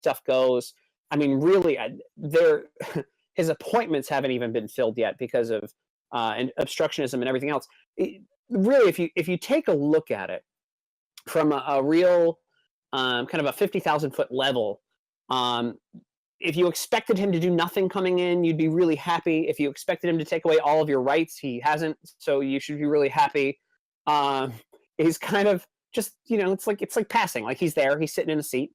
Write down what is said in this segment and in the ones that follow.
stuff goes, I mean, really, his appointments haven't even been filled yet because of and obstructionism and everything else. Really, if you take a look at it from a real kind of a 50,000-foot level, if you expected him to do nothing coming in, you'd be really happy. If you expected him to take away all of your rights, he hasn't, so you should be really happy. He's kind of just, it's like passing. Like, he's there, he's sitting in a seat,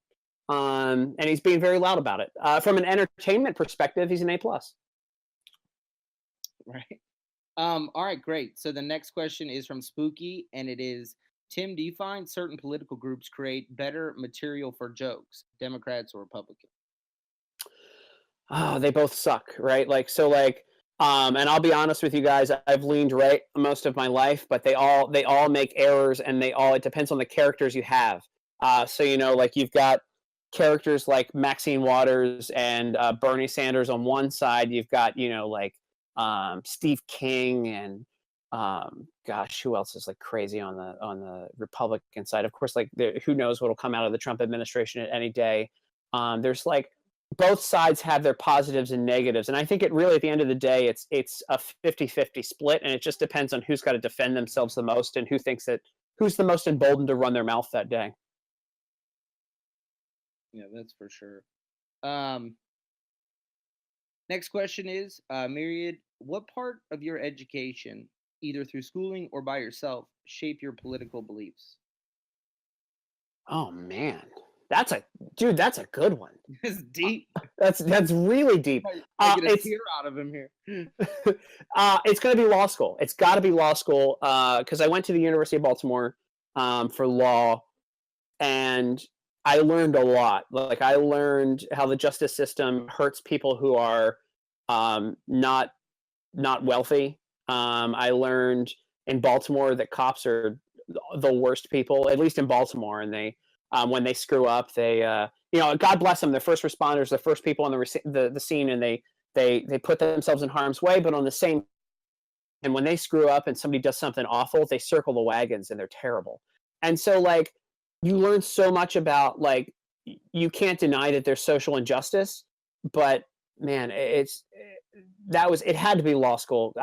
and he's being very loud about it. From an entertainment perspective, he's an A+. Right. All right, great. So the next question is from Spooky, and it is, Tim, do you find certain political groups create better material for jokes, Democrats or Republicans? Oh, they both suck, right? And I'll be honest with you guys, I've leaned right most of my life, but they all make errors, and it depends on the characters you have. So, you've got characters like Maxine Waters and Bernie Sanders on one side. You've got, Steve King and gosh, who else is like crazy on the Republican side? Of course, who knows what'll come out of the Trump administration at any day. There's both sides have their positives and negatives, and I think it really, at the end of the day, it's a 50-50 split, and it just depends on who's got to defend themselves the most and who's the most emboldened to run their mouth that day. Yeah, that's for sure. Next question is, Myriad, what part of your education, either through schooling or by yourself, shape your political beliefs? Oh man, that's a good one. It's deep. That's really deep. I get a tear out of him here. It's going to be law school. It's got to be law school, because I went to the University of Baltimore for law, and I learned a lot. I learned how the justice system hurts people who are not wealthy. I learned in Baltimore that cops are the worst people, at least in Baltimore, and they when they screw up, they God bless them, they're first responders, the first people on the scene, and they put themselves in harm's way, but on the same, and when they screw up and somebody does something awful, they circle the wagons, and they're terrible. And so you learn so much about, you can't deny that there's social injustice, but man, it had to be law school.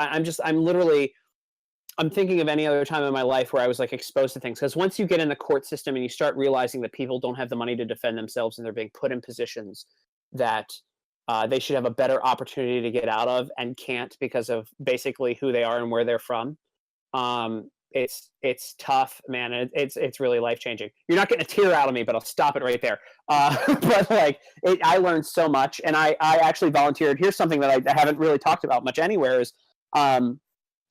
I'm thinking of any other time in my life where I was exposed to things, because once you get in the court system and you start realizing that people don't have the money to defend themselves, and they're being put in positions that they should have a better opportunity to get out of and can't because of basically who they are and where they're from. It's tough, man. It's really life-changing. You're not getting a tear out of me, but I'll stop it right there. But I learned so much, and I actually volunteered. Here's something that I haven't really talked about much anywhere is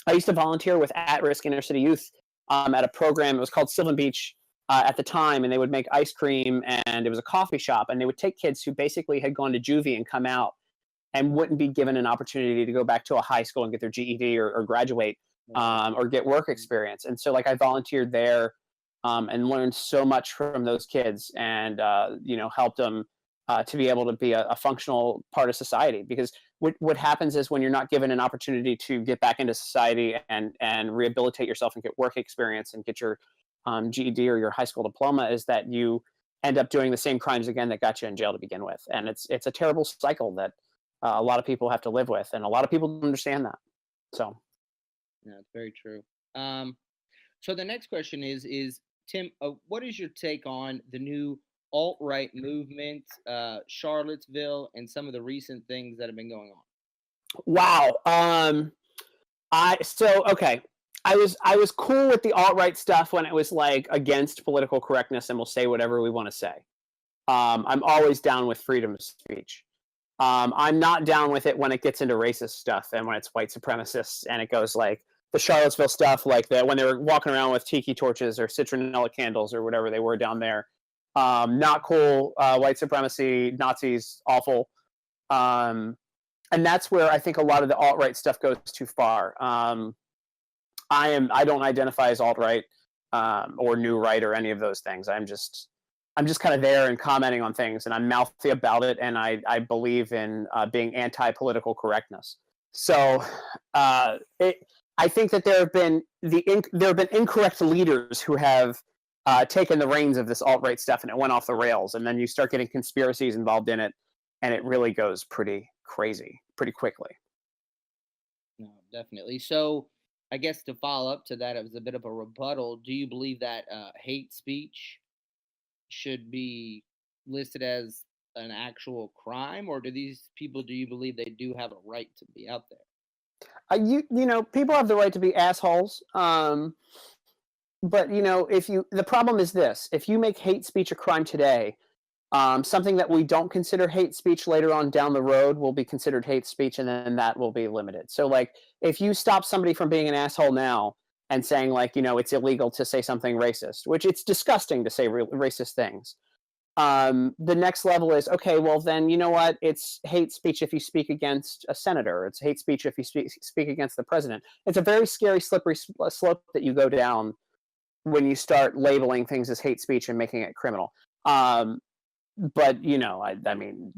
I used to volunteer with at-risk inner-city youth at a program. It was called Sylvan Beach at the time, and they would make ice cream, and it was a coffee shop, and they would take kids who basically had gone to juvie and come out and wouldn't be given an opportunity to go back to a high school and get their GED or graduate. Or get work experience. And so I volunteered there and learned so much from those kids, and helped them to be able to be a functional part of society. Because what happens is, when you're not given an opportunity to get back into society and rehabilitate yourself and get work experience and get your GED or your high school diploma, is that you end up doing the same crimes again that got you in jail to begin with. And it's a terrible cycle that a lot of people have to live with, and a lot of people don't understand that. So yeah, it's very true. So the next question is Tim, what is your take on the new alt-right movement, Charlottesville, and some of the recent things that have been going on? Wow. Okay. I was cool with the alt-right stuff when it was against political correctness and we'll say whatever we want to say. I'm always down with freedom of speech. I'm not down with it when it gets into racist stuff and when it's white supremacists and it goes the Charlottesville stuff, when they were walking around with tiki torches or citronella candles or whatever they were down there. Not cool. White supremacy, Nazis, awful. And that's where I think a lot of the alt-right stuff goes too far. I don't identify as alt-right or new right or any of those things. I'm just kind of there and commenting on things, and I'm mouthy about it, and I believe in being anti-political correctness. So I think that there have been incorrect leaders who have taken the reins of this alt-right stuff, and it went off the rails. And then you start getting conspiracies involved in it, and it really goes pretty crazy pretty quickly. No, definitely. So I guess to follow up to that, it was a bit of a rebuttal. Do you believe that hate speech should be listed as an actual crime, or do these people, do you believe they do have a right to be out there? People have the right to be assholes. But the problem is this: if you make hate speech a crime today, something that we don't consider hate speech later on down the road will be considered hate speech, and then that will be limited. So, like, if you stop somebody from being an asshole now and saying, like, it's illegal to say something racist, which it's disgusting to say racist things. The next level is, okay, well then, you know what? It's hate speech if you speak against a senator. It's hate speech if you speak against the president. It's a very scary, slippery slope that you go down when you start labeling things as hate speech and making it criminal. But I mean,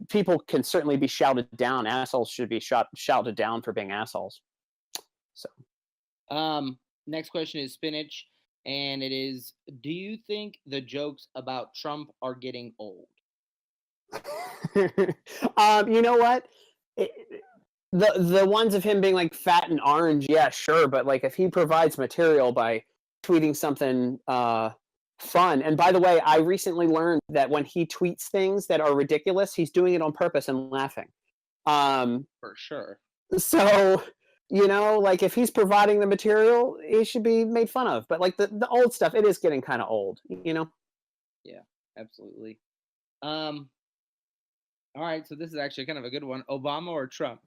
people can certainly be shouted down. Assholes should be shouted down for being assholes. So, next question is Spinach, and it is: do you think the jokes about Trump are getting old? You know what? The ones of him being like fat and orange, yeah, sure. But like, if he provides material by tweeting something fun, and by the way, I recently learned that when he tweets things that are ridiculous, he's doing it on purpose and laughing. For sure. So, like, if he's providing the material, he should be made fun of. But like the old stuff, it is getting kind of old, Yeah, absolutely. All right, so this is actually kind of a good one. Obama or Trump?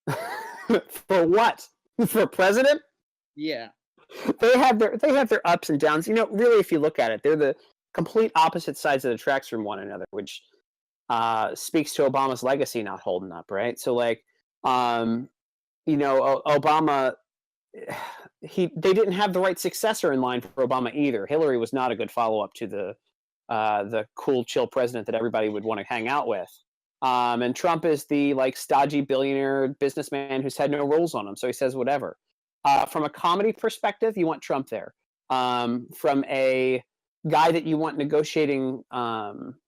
For what? For president? Yeah. They have their ups and downs. Really, if you look at it, they're the complete opposite sides of the tracks from one another, which speaks to Obama's legacy not holding up, right? So, like, Obama, they didn't have the right successor in line for Obama either. Hillary was not a good follow-up to the cool, chill president that everybody would want to hang out with. And Trump is the, like, stodgy billionaire businessman who's had no rules on him, so he says whatever. From a comedy perspective, you want Trump there. From a guy that you want negotiating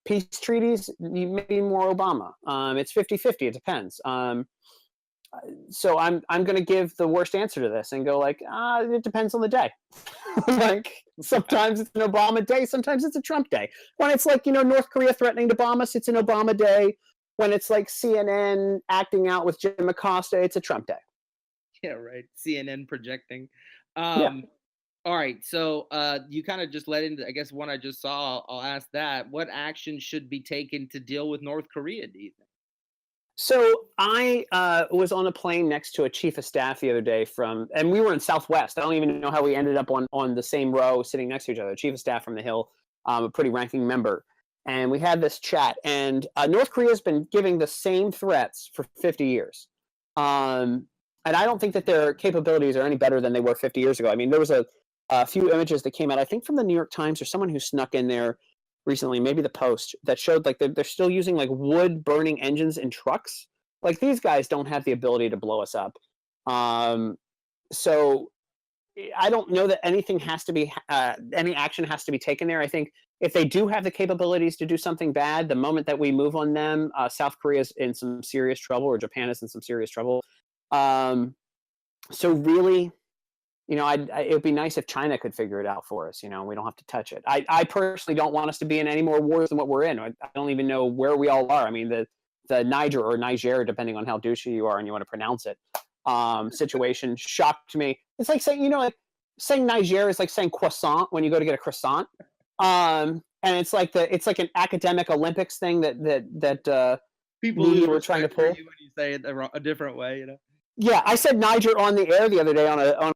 peace treaties, you maybe more Obama. It's 50-50. It depends. So I'm going to give the worst answer to this and go like, it depends on the day. Like, sometimes it's an Obama day, sometimes it's a Trump day. When it's like, North Korea threatening to bomb us, it's an Obama day. When it's like CNN acting out with Jim Acosta, it's a Trump day. Yeah, right. CNN projecting. Yeah. All right. So you kind of just led into, I guess, one I just saw. I'll ask that. What action should be taken to deal with North Korea, do you think? So I was on a plane next to a chief of staff the other day and we were in Southwest. I don't even know how we ended up on the same row sitting next to each other. Chief of staff from the Hill, a pretty ranking member. And we had this chat. And North Korea has been giving the same threats for 50 years. And I don't think that their capabilities are any better than they were 50 years ago. I mean, there was a few images that came out, I think from the New York Times or someone who snuck in there recently, maybe the Post, that showed like they're still using like wood burning engines in trucks. Like, these guys don't have the ability to blow us up. So I don't know that anything has to be, any action has to be taken there. I think if they do have the capabilities to do something bad, the moment that we move on them, South Korea is in some serious trouble, or Japan is in some serious trouble. So really, it would be nice if China could figure it out for us. We don't have to touch it. I personally don't want us to be in any more wars than what we're in. I don't even know where we all are. I mean, the Niger or Niger, depending on how douchey you are and you want to pronounce it, situation shocked me. It's like saying, saying Niger is like saying croissant when you go to get a croissant. And it's like an academic Olympics thing that people were trying to pull. You when you say it a different way, Yeah, I said Niger on the air the other day on a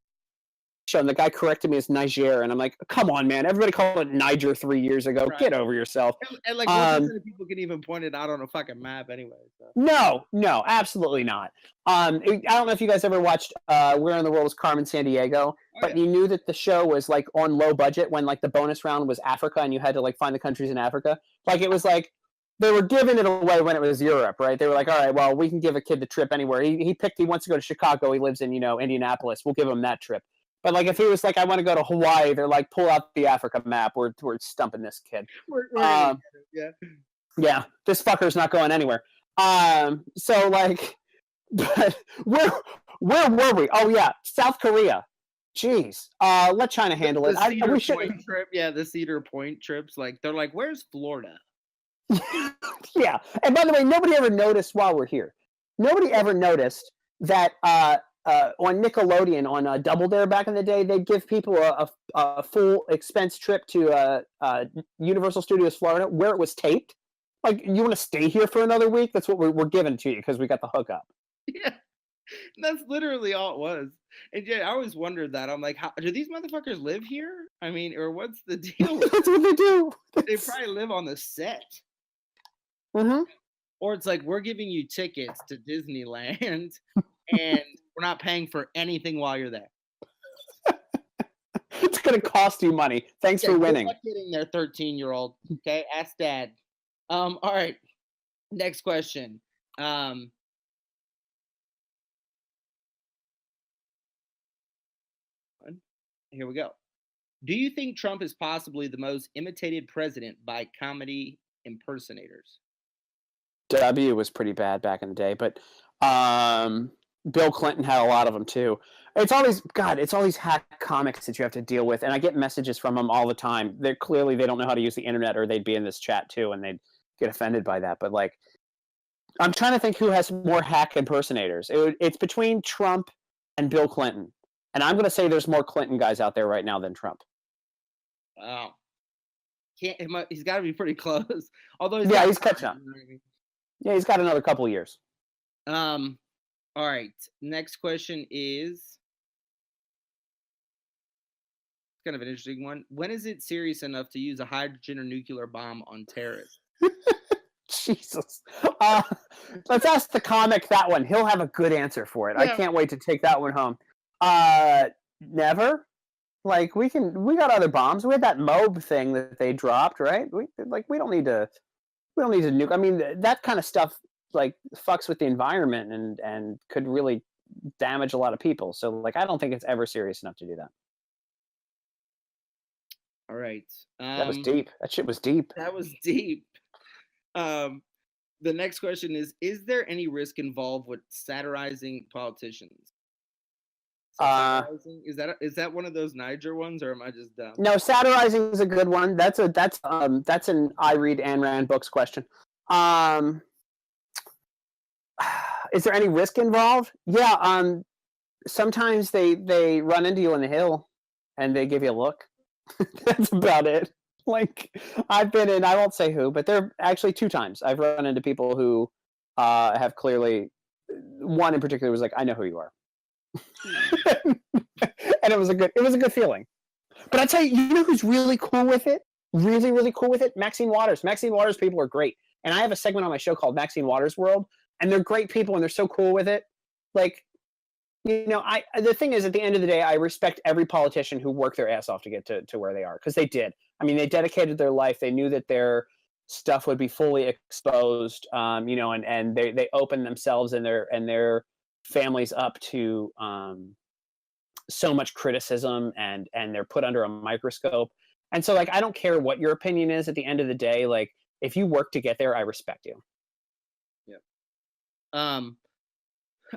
show, and the guy corrected me as Niger, and I'm like, come on, man! Everybody called it Niger 3 years ago. Right. Get over yourself. And like, most people can even point it out on a fucking map anyway. So. No, absolutely not. I don't know if you guys ever watched Where in the World is Carmen Sandiego, but you knew that the show was like on low budget when like the bonus round was Africa, and you had to like find the countries in Africa. Like, it was like they were giving it away when it was Europe, right? They were like, all right, well, we can give a kid the trip anywhere. He wants to go to Chicago. He lives in, Indianapolis. We'll give him that trip. But like, if he was like, I want to go to Hawaii, they're like, pull out the Africa map. We're stumping this kid. We're gonna get it, Yeah, this fucker's not going anywhere. So like, but where were we? Oh yeah, South Korea. Jeez. Let China handle it. We should. Trip. Yeah, the Cedar Point trips. Like, they're like, where's Florida? Yeah. And by the way, nobody ever noticed while we're here. Nobody ever noticed that on Nickelodeon, on Double Dare back in the day, they'd give people a full expense trip to Universal Studios Florida, where it was taped. Like, you want to stay here for another week? That's what we're giving to you because we got the hookup. Yeah, that's literally all it was. And yeah, I always wondered that. I'm like, how do these motherfuckers live here? I mean, or what's the deal? That's what they do. They probably live on the set. Mm-hmm. Or it's like, we're giving you tickets to Disneyland and we're not paying for anything while you're there. It's going to cost you money. Thanks for winning. Good luck getting there, 13-year-old. Okay, ask dad. All right, next question. Here we go. Do you think Trump is possibly the most imitated president by comedy impersonators? W was pretty bad back in the day, but Bill Clinton had a lot of them too. It's always it's all these hack comics that you have to deal with, and I get messages from them all the time. They don't know how to use the internet, or they'd be in this chat too, and they'd get offended by that. But like, I'm trying to think who has more hack impersonators. It's between Trump and Bill Clinton, and I'm going to say there's more Clinton guys out there right now than Trump. Wow, he's got to be pretty close. Although he's catching up. Yeah, he's got another couple of years. All right. Next question is kind of an interesting one. When is it serious enough to use a hydrogen or nuclear bomb on terrorists? Jesus. Let's ask the comic that one. He'll have a good answer for it. Yeah. I can't wait to take that one home. Never. Like, we got other bombs. We had that MOB thing that they dropped, right? We don't need to nuke. I mean, that kind of stuff like fucks with the environment and could really damage a lot of people. So like, I don't think it's ever serious enough to do that. All right. That was deep. That shit was deep. That was deep. The next question is there any risk involved with satirizing politicians? Satirizing? Is that one of those Niger ones, or am I just dumb? No, satirizing is a good one. That's an I read Ayn Rand books question. Is there any risk involved? Yeah. Sometimes they run into you on the hill, and they give you a look. That's about it. Like, I've been in, I won't say who, but there actually 2 times I've run into people who have clearly, one in particular was like, I know who you are. And it was a good feeling. But I tell you, you know who's really cool with it? Really, really cool with it? Maxine Waters. Maxine Waters people are great. And I have a segment on my show called Maxine Waters World, and they're great people and they're so cool with it. Like, you know, the thing is, at the end of the day, I respect every politician who worked their ass off to get to where they are, because they did. I mean, they dedicated their life. They knew that their stuff would be fully exposed, you know, and they opened themselves and their families up to so much criticism, and they're put under a microscope. And so, like, I don't care what your opinion is at the end of the day. Like, if you work to get there, I respect you. Yeah.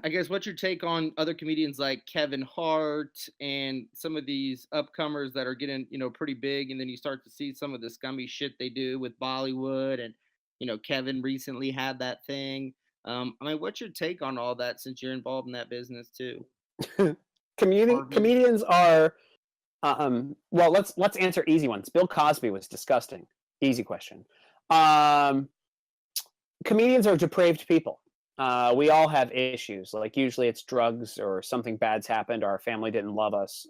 I guess what's your take on other comedians like Kevin Hart and some of these upcomers that are getting, you know, pretty big, and then you start to see some of the scummy shit they do with Bollywood, and, you know, Kevin recently had that thing. I mean, what's your take on all that, since you're involved in that business too? Comedians are well, let's answer easy ones. Bill Cosby was disgusting. Easy question. Comedians are depraved people. We all have issues. Like, usually it's drugs or something bad's happened, or our family didn't love us.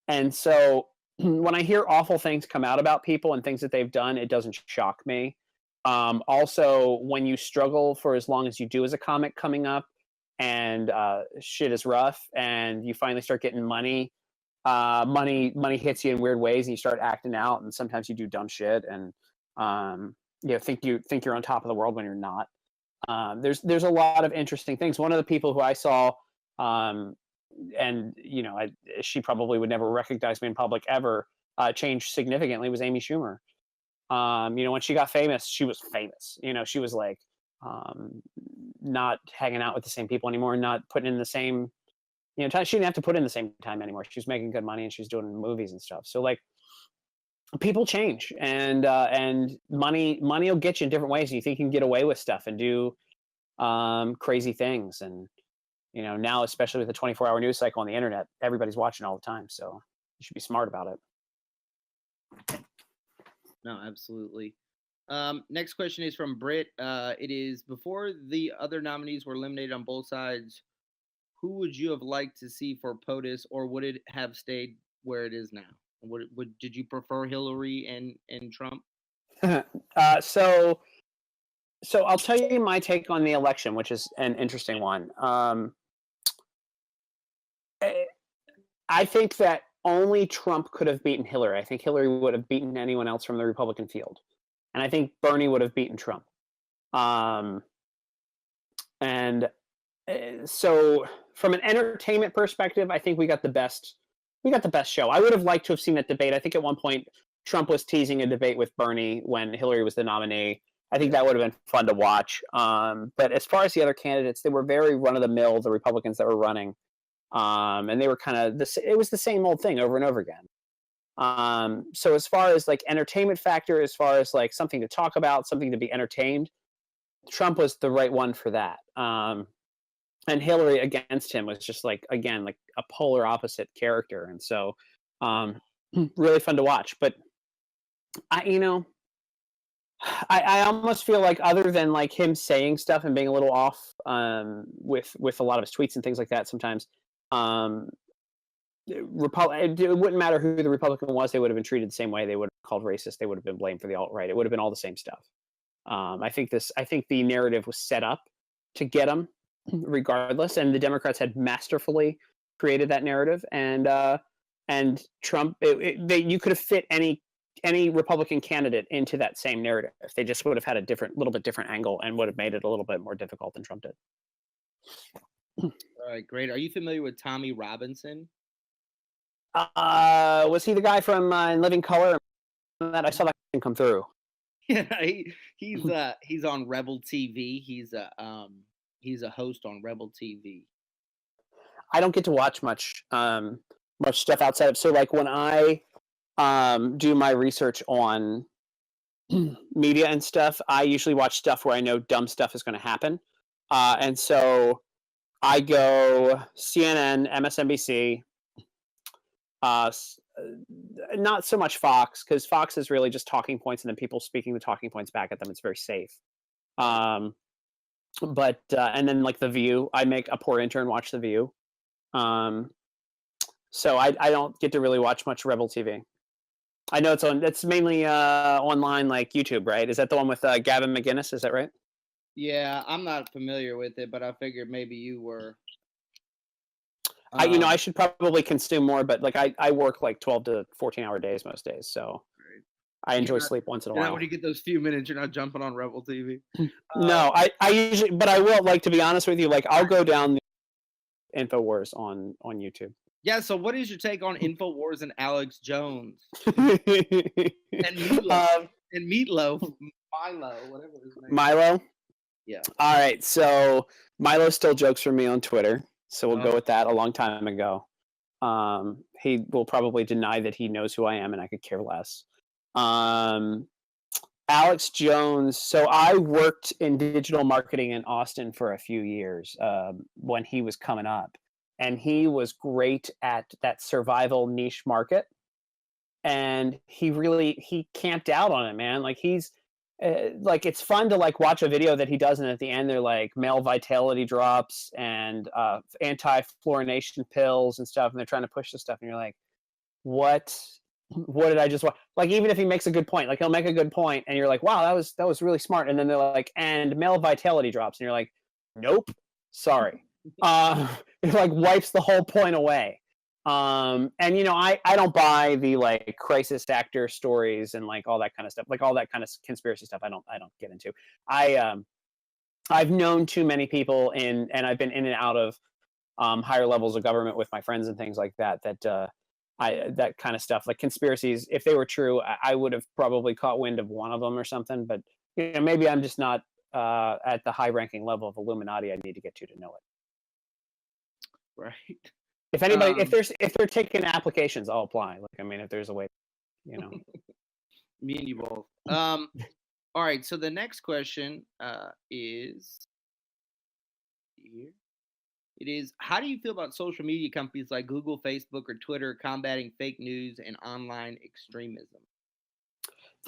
And so when I hear awful things come out about people and things that they've done, it doesn't shock me. Also, when you struggle for as long as you do as a comic coming up, and shit is rough, and you finally start getting money hits you in weird ways, and you start acting out, and sometimes you do dumb shit, and you know, think you're on top of the world when you're not. There's a lot of interesting things. One of the people who I saw you know, she probably would never recognize me in public ever, changed significantly was Amy Schumer. You know, when she got famous, she was famous. You know, she was like not hanging out with the same people anymore, not putting in the same, you know, time. She didn't have to put in the same time anymore. She was making good money and she was doing movies and stuff. So like people change, and money will get you in different ways. You think you can get away with stuff and do crazy things. And, you know, now, especially with the 24-hour news cycle on the internet, everybody's watching all the time. So you should be smart about it. No, absolutely. Next question is from Britt. It is, before the other nominees were eliminated on both sides, who would you have liked to see for POTUS, or would it have stayed where it is now? Did you prefer Hillary and Trump? So I'll tell you my take on the election, which is an interesting one. I think that only Trump could have beaten Hillary. I think Hillary would have beaten anyone else from the Republican field. And I think Bernie would have beaten Trump. So from an entertainment perspective, I think we got the best show. I would have liked to have seen that debate. I think at one point Trump was teasing a debate with Bernie when Hillary was the nominee. I think that would have been fun to watch. But as far as the other candidates, they were very run-of-the-mill, the Republicans that were running. And they were kind of it was the same old thing over and over again. So as far as like entertainment factor, as far as like something to talk about, something to be entertained, Trump was the right one for that. And Hillary against him was just like, again, like a polar opposite character. And so really fun to watch. But I almost feel like, other than like him saying stuff and being a little off with a lot of his tweets and things like that sometimes, it wouldn't matter who the Republican was, they would have been treated the same way. They would have called racist. They would have been blamed for the alt-right. It would have been all the same stuff. I think the narrative was set up to get them regardless, and the Democrats had masterfully created that narrative. And Trump, you could have fit any Republican candidate into that same narrative. They just would have had a little bit different angle, and would have made it a little bit more difficult than Trump did. All right, great. Are you familiar with Tommy Robinson? Was he the guy from In Living Color? That I saw that come through. Yeah, he's on Rebel TV. He's a host on Rebel TV. I don't get to watch much stuff outside of, so like when I do my research on media and stuff, I usually watch stuff where I know dumb stuff is going to happen, and so I go CNN, MSNBC. Not so much Fox, because Fox is really just talking points and then people speaking the talking points back at them. It's very safe. But and then like The View, I make a poor intern watch The View. So I don't get to really watch much Rebel TV. I know it's mainly online, like YouTube, right? Is that the one with Gavin McInnes? Is that right? Yeah, I'm not familiar with it, but I figured maybe you were. I should probably consume more, but like I work like 12 to 14-hour days most days, so I enjoy sleep once in a while. When you get those few minutes, you're not jumping on Rebel TV. No, I usually, but I will, like, to be honest with you, like I'll go down the Infowars on YouTube. Yeah, so what is your take on Infowars and Alex Jones and Meatloaf, Milo, whatever his name. Milo? Yeah. All right, so Milo still jokes for me on Twitter. So we'll go with that. A long time ago. He will probably deny that he knows who I am, and I could care less. Alex Jones. So I worked in digital marketing in Austin for a few years when he was coming up, and he was great at that survival niche market. And he camped out on it, man. Like like it's fun to like watch a video that he does, and at the end they're like male vitality drops and anti-fluorination pills and stuff, and they're trying to push this stuff, and you're like, what did I just watch? Like, even if he makes a good point, like he'll make a good point and you're like, wow, that was really smart, and then they're like, and male vitality drops, and you're like, nope, sorry. It like wipes the whole point away. And I don't buy the like crisis actor stories and like all that kind of stuff, like all that kind of conspiracy stuff. I don't get into. I've known too many people and I've been in and out of higher levels of government with my friends and things like that. That kind of stuff, like conspiracies, if they were true, I would have probably caught wind of one of them or something. But maybe I'm just not at the high-ranking level of Illuminati I need to get to know it. Right. If anybody, if they're taking applications, I'll apply. Like, I mean, if there's a way, Me and you both. All right. So the next question is here. It is, how do you feel about social media companies like Google, Facebook, or Twitter combating fake news and online extremism?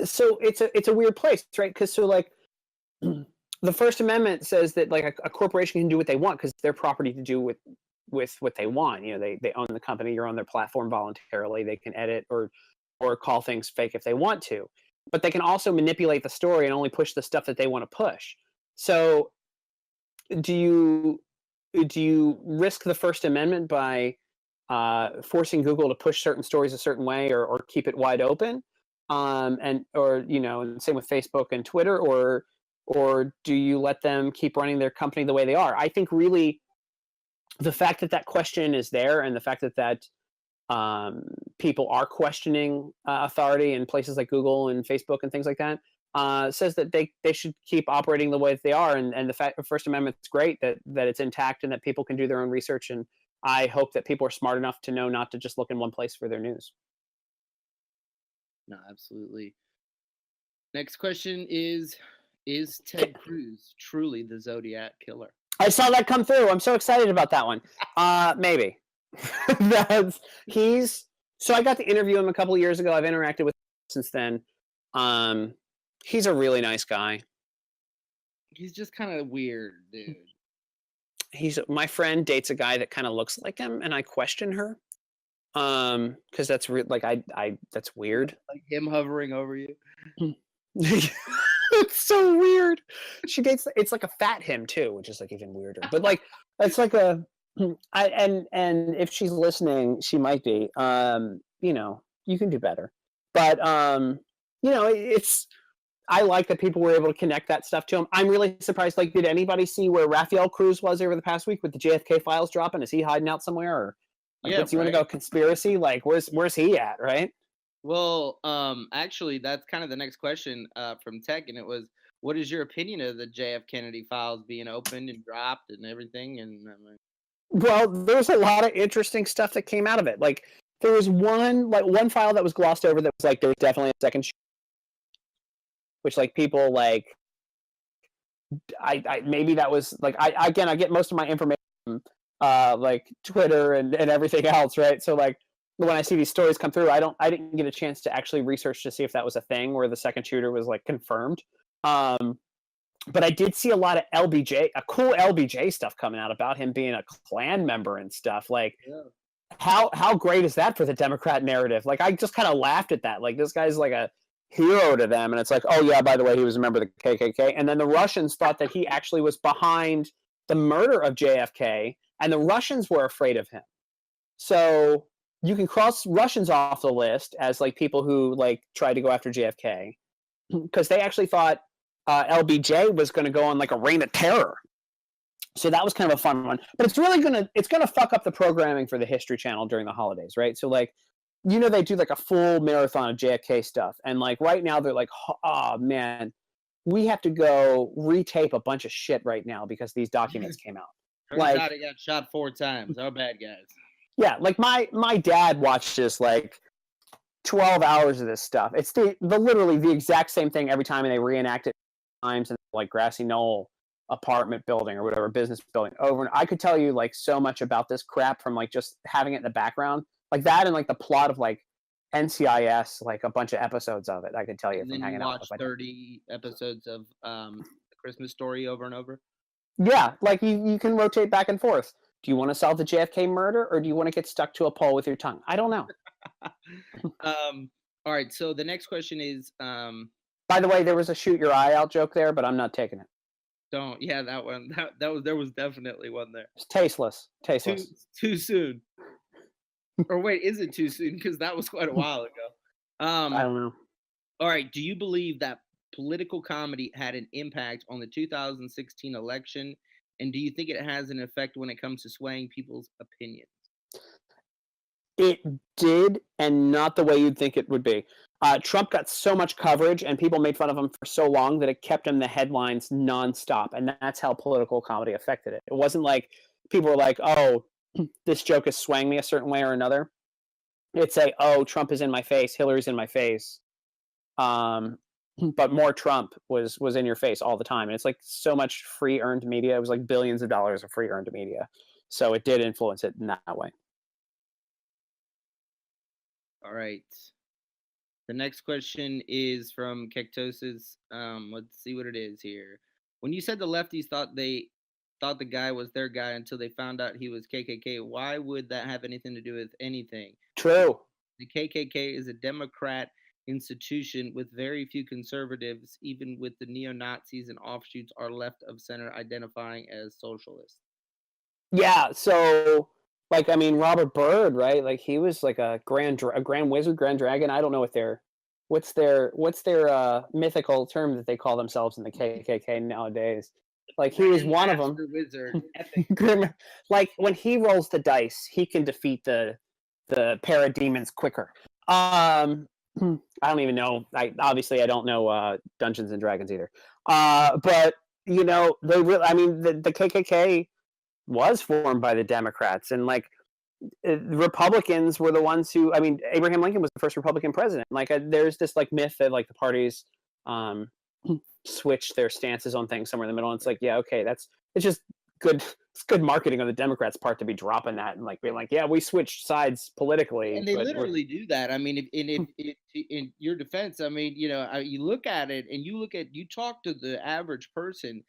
So it's a weird place, right? Because the First Amendment says that like a corporation can do what they want because it's their property to do with what they want. They own the company. You're on their platform voluntarily. They can edit or call things fake if they want to, but they can also manipulate the story and only push the stuff that they want to push. So do you risk the First Amendment by forcing Google to push certain stories a certain way or keep it wide open? And same with Facebook and Twitter, or do you let them keep running their company the way they are? I think really the fact that question is there, and the fact that people are questioning authority in places like Google and Facebook and things like that, says that they should keep operating the way that they are. And the fact the First Amendment's great that it's intact and that people can do their own research. And I hope that people are smart enough to know not to just look in one place for their news. No, absolutely. Next question is Ted Cruz truly the Zodiac killer? I saw that come through. I'm so excited about that one. Maybe. So I got to interview him a couple of years ago. I've interacted with him since then. He's a really nice guy. He's just kind of weird, dude. My friend dates a guy that kind of looks like him, and I question her. Because that's that's weird. Like him hovering over you. It's so weird. She dates. It's like a fat him too, which is like even weirder. But like it's like and if she's listening, she might be. You can do better. But it's. I like that people were able to connect that stuff to him. I'm really surprised. Like, did anybody see where Rafael Cruz was over the past week with the JFK files dropping? Is he hiding out somewhere? Or you want to go conspiracy? Like, where's he at? Right. Well, actually, that's kind of the next question from Tech, and it was, what is your opinion of the JF Kennedy files being opened and dropped and everything? And well, there's a lot of interesting stuff that came out of it. Like, there was one file that was glossed over that was like there was definitely a second, which like people like. I maybe that was like I get most of my information from like Twitter and everything else, right? So like. When I see these stories come through, I didn't get a chance to actually research to see if that was a thing where the second shooter was like confirmed. But I did see a lot of cool LBJ stuff coming out about him being a Klan member and stuff. Like, how great is that for the Democrat narrative? Like, I just kind of laughed at that. Like, this guy's like a hero to them, and it's like, oh yeah, by the way, he was a member of the KKK. And then the Russians thought that he actually was behind the murder of JFK, and the Russians were afraid of him. So you can cross Russians off the list as like people who like tried to go after JFK because they actually thought LBJ was going to go on like a reign of terror. So that was kind of a fun one. But it's really gonna fuck up the programming for the History Channel during the holidays, right? So like, they do like a full marathon of JFK stuff, and like right now they're like, oh man, we have to go retape a bunch of shit right now because these documents came out. Turns out he got shot 4 times. Our bad guys. Yeah, like my dad watched this like 12 hours of this stuff. It's literally the exact same thing every time, and they reenact it times in like Grassy Knoll apartment building or whatever business building over. And I could tell you like so much about this crap from like just having it in the background, like that, and like the plot of like NCIS, like a bunch of episodes of it. I could tell you and from then hanging you out. watch 30 episodes of The Christmas Story over and over. Yeah, like you can rotate back and forth. Do you want to solve the JFK murder, or do you want to get stuck to a pole with your tongue? I don't know. All right, so the next question is... By the way, there was a shoot your eye out joke there, but I'm not taking it. Don't. Yeah, that one. There was definitely one there. It's tasteless. Too soon. Or wait, is it too soon? Because that was quite a while ago. I don't know. All right, do you believe that political comedy had an impact on the 2016 election And do you think it has an effect when it comes to swaying people's opinions? It did, and not the way you'd think it would be. Trump got so much coverage, and people made fun of him for so long that it kept him the headlines nonstop, and that's how political comedy affected it. It wasn't like people were like, "Oh, this joke is swaying me a certain way or another." It's a, "Oh, Trump is in my face, Hillary's in my face." Um, but more Trump was in your face all the time, and it's like so much free earned media. It was like billions of dollars of free earned media, so it did influence it in that way. All right. The next question is from Kektosis. Let's see what it is here. When you said the lefties thought the guy was their guy until they found out he was KKK, why would that have anything to do with anything? True. The KKK is a Democrat institution with very few conservatives, even with the neo-Nazis and offshoots are left of center identifying as socialists. Yeah, so like I mean Robert Byrd, right? Like he was like a grand wizard, grand dragon. I don't know what their mythical term that they call themselves in the KKK nowadays. Like he was one of them. Wizard, epic. Like when he rolls the dice, he can defeat the parademons quicker. I don't even know. I don't know Dungeons and Dragons either. But you know, they really. I mean, the KKK was formed by the Democrats, and like Republicans were the ones who. I mean, Abraham Lincoln was the first Republican president. Like, there's this like myth that like the parties switch their stances on things somewhere in the middle. And it's like, yeah, okay, it's just good. It's good marketing on the Democrats' part to be dropping that and like being like, yeah, we switched sides politically. And they literally do that. I mean, if in your defense, I mean, you know, you look at it and you talk to the average person,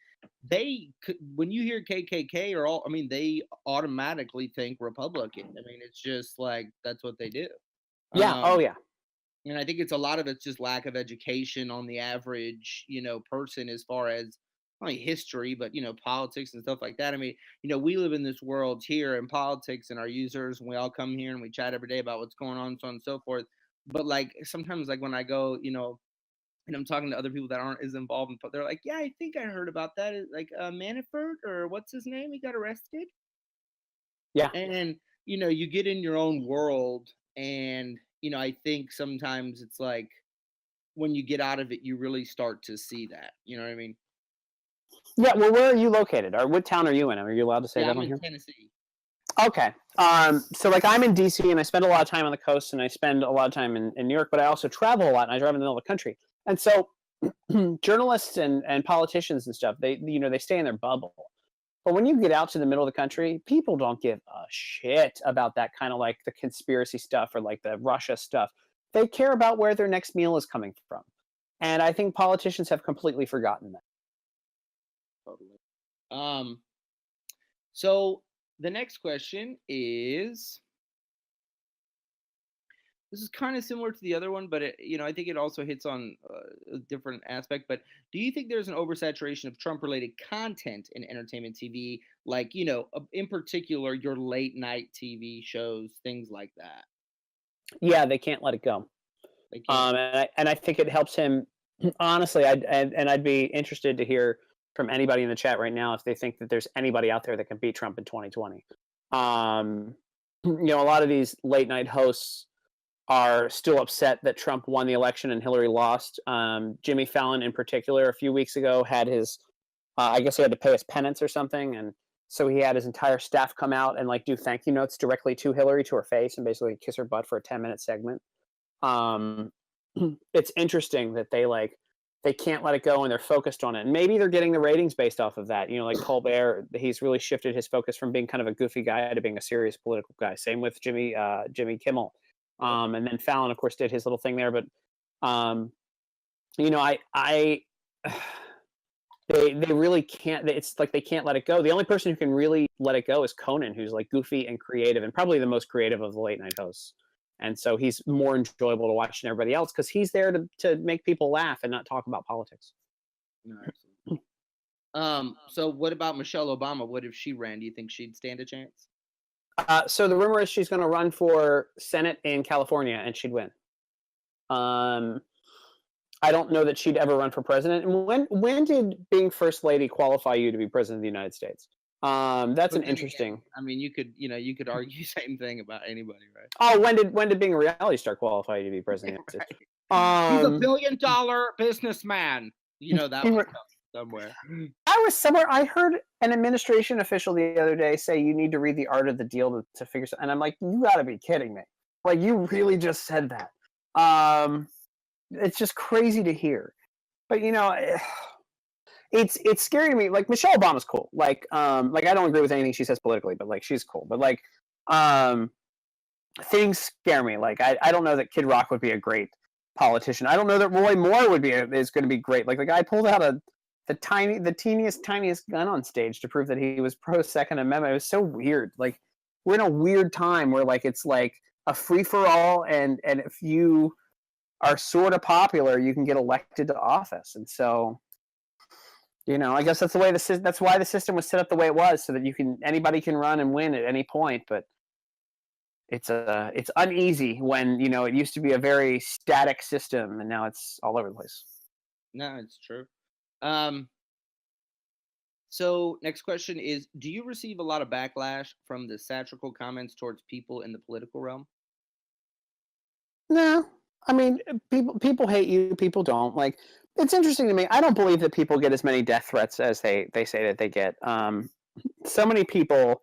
they could, when you hear KKK or all, I mean, they automatically think Republican. I mean, it's just like that's what they do. Yeah. Oh yeah. And I think it's a lot of it's just lack of education on the average, you know, person as far as not only history, but you know, politics and stuff like that. I mean, you know, we live in this world here in politics and our users, and we all come here and we chat every day about what's going on, so on and so forth. But like sometimes, like when I go, you know, and I'm talking to other people that aren't as involved, they're like, "Yeah, I think I heard about that. Like Manafort or what's his name? He got arrested." Yeah. And you know, you get in your own world, and you know, I think sometimes it's like when you get out of it, you really start to see that. You know what I mean? Yeah. Well, where are you located? Or what town are you in? Are you allowed to say Yeah, that I'm on in here? Tennessee. Okay. So like I'm in DC and I spend a lot of time on the coast and I spend a lot of time in New York, but I also travel a lot and I drive in the middle of the country. And so journalists and politicians and stuff, they stay in their bubble. But when you get out to the middle of the country, people don't give a shit about that kind of like the conspiracy stuff or like the Russia stuff. They care about where their next meal is coming from. And I think politicians have completely forgotten that. Totally. Um, so the next question is this is kind of similar to the other one, but you know, I think it also hits on a different aspect. But do you think there's an oversaturation of Trump-related content in entertainment TV, like you know, in particular, your late night TV shows, things like that? Yeah, they can't let it go. They can't. And I think it helps him. Honestly, I'd be interested to hear from anybody in the chat right now if they think that there's anybody out there that can beat Trump in 2020. You know, a lot of these late night hosts are still upset that Trump won the election and Hillary lost. Jimmy Fallon, in particular, a few weeks ago had his, I guess he had to pay his penance or something, and so he had his entire staff come out and like do thank you notes directly to Hillary to her face and basically kiss her butt for a 10-minute segment. Um, it's interesting that they can't let it go and they're focused on it. And maybe they're getting the ratings based off of that. You know, like Colbert, he's really shifted his focus from being kind of a goofy guy to being a serious political guy. Same with Jimmy Kimmel. And then Fallon, of course, did his little thing there. But you know, they really can't. It's like they can't let it go. The only person who can really let it go is Conan, who's like goofy and creative, and probably the most creative of the late night hosts. And so he's more enjoyable to watch than everybody else because he's there to make people laugh and not talk about politics. No, absolutely. So what about Michelle Obama? What if she ran? Do you think she'd stand a chance? So the rumor is she's going to run for Senate in California and she'd win. I don't know that she'd ever run for president. And when did being first lady qualify you to be president of the United States? That's But an then interesting. again, I mean, you could argue same thing about anybody, right? Oh, when did being a reality star qualify you to be president? Right. He's a Um, billion-dollar businessman. That he was re- somewhere. I was somewhere. I heard an administration official the other day say you need to read The Art of the Deal to figure something. And I'm like, you got to be kidding me! Like, you really just said that. It's just crazy to hear. But it's scary to me. Like, Michelle Obama's cool. Like I don't agree with anything she says politically, but like she's cool. But like things scare me. Like I don't know that Kid Rock would be a great politician. I don't know that Roy Moore is going to be great. Like the guy pulled out the teeniest gun on stage to prove that he was pro Second Amendment. It was so weird. Like we're in a weird time where like it's like a free for all, and if you are sort of popular, you can get elected to office. And so, I guess that's why the system was set up the way it was, so that anybody can run and win at any point. But it's uneasy when it used to be a very static system, and now it's all over the place. No, it's true. So next question is: do you receive a lot of backlash from the satirical comments towards people in the political realm? No, I mean, people hate you. People don't. Like, it's interesting to me. I don't believe that people get as many death threats as they say that they get. So many people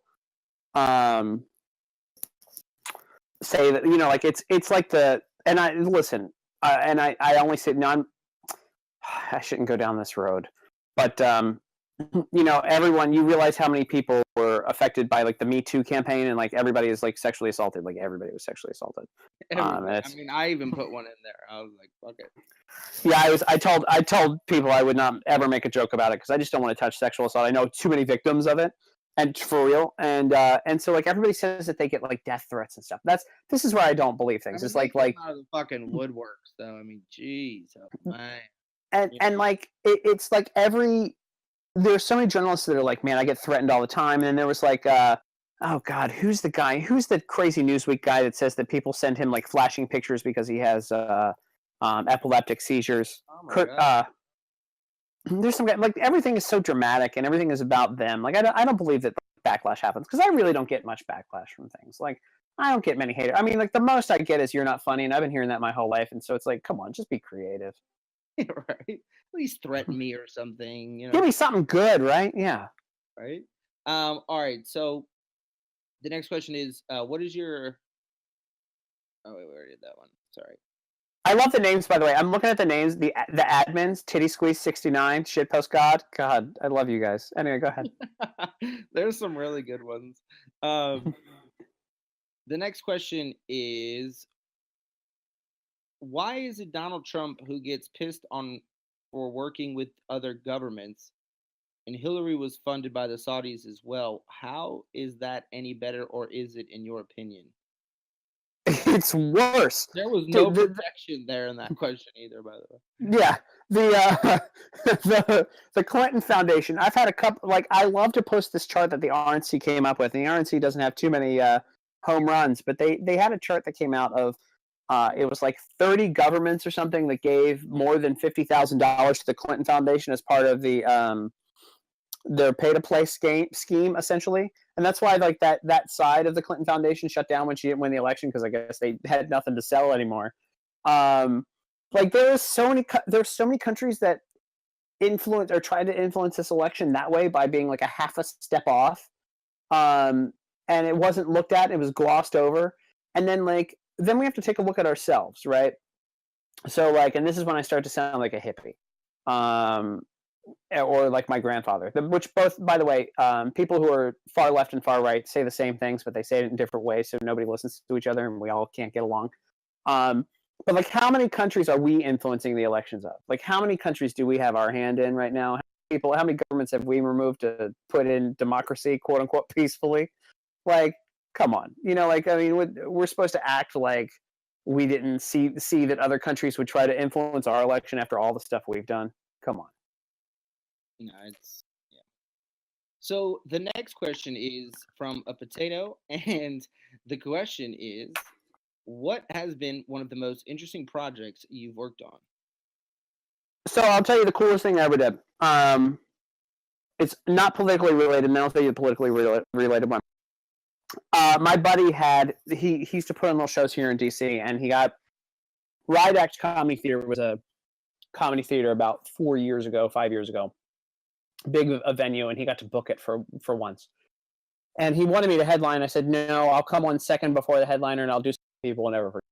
say that like it's like and I listen, and I only say no. I shouldn't go down this road, but everyone, you realize how many people were affected by like the Me Too campaign, and like everybody is like sexually assaulted. Like everybody was sexually assaulted. I mean, I even put one in there. I was like, fuck it. Yeah, I told people I would not ever make a joke about it because I just don't want to touch sexual assault. I know too many victims of it, and for real, and so like everybody says that they get like death threats and stuff. This is where I don't believe things. I mean, It's like out of the fucking woodworks, though. I mean, jeez, oh, man. And like it's like there's so many journalists that are like, man, I get threatened all the time. And then there was like, oh God, who's the crazy Newsweek guy that says that people send him like flashing pictures because he has epileptic seizures? Oh my God. There's some guy, like everything is so dramatic and everything is about them. Like I don't believe that backlash happens because I really don't get much backlash from things. Like I don't get many haters. I mean, like the most I get is you're not funny, and I've been hearing that my whole life. And so it's like, come on, just be creative. Right? At least threaten me or something. Give me something good, right? Yeah. Right. All right. So the next question is, what is your? Oh wait, we already did that one. Sorry. I love the names, by the way. I'm looking at the names. The admins, Titty Squeeze 69, Shitpost God. God, I love you guys. Anyway, go ahead. There's some really good ones. The next question is, why is it Donald Trump who gets pissed on for working with other governments, and Hillary was funded by the Saudis as well? How is that any better, or is it, in your opinion? It's worse. There was no protection there in that question either, by the way. Yeah, the Clinton Foundation. I've had a couple. Like, I love to post this chart that the RNC came up with, and the RNC doesn't have too many home runs, but they had a chart that came out of. It was like 30 governments or something that gave more than $50,000 to the Clinton Foundation as part of their pay-to-play scheme, essentially. And that's why like that side of the Clinton Foundation shut down when she didn't win the election, because I guess they had nothing to sell anymore. Like there's so many countries that influence or try to influence this election that way by being like a half a step off. And it wasn't looked at, it was glossed over. And then we have to take a look at ourselves, right? So like, and this is when I start to sound like a hippie. Or like my grandfather, which both, by the way, people who are far left and far right say the same things, but they say it in different ways, so nobody listens to each other and we all can't get along. But like, how many countries are we influencing the elections of? Like, how many countries do we have our hand in right now? How many governments have we removed to put in democracy, quote unquote, peacefully? Like, come on, like, I mean, we're supposed to act like we didn't see that other countries would try to influence our election after all the stuff we've done. Come on. No, yeah. So the next question is from a potato, and the question is, what has been one of the most interesting projects you've worked on? So I'll tell you the coolest thing I ever did. It's not politically related, and I'll tell you the politically related one. My buddy he used to put on little shows here in DC, and he got Ride Act Comedy Theater was a comedy theater about 5 years ago, big a venue, and he got to book it for once. And he wanted me to headline. I said, no, I'll come 1 second before the headliner, and I'll do some people and never forget.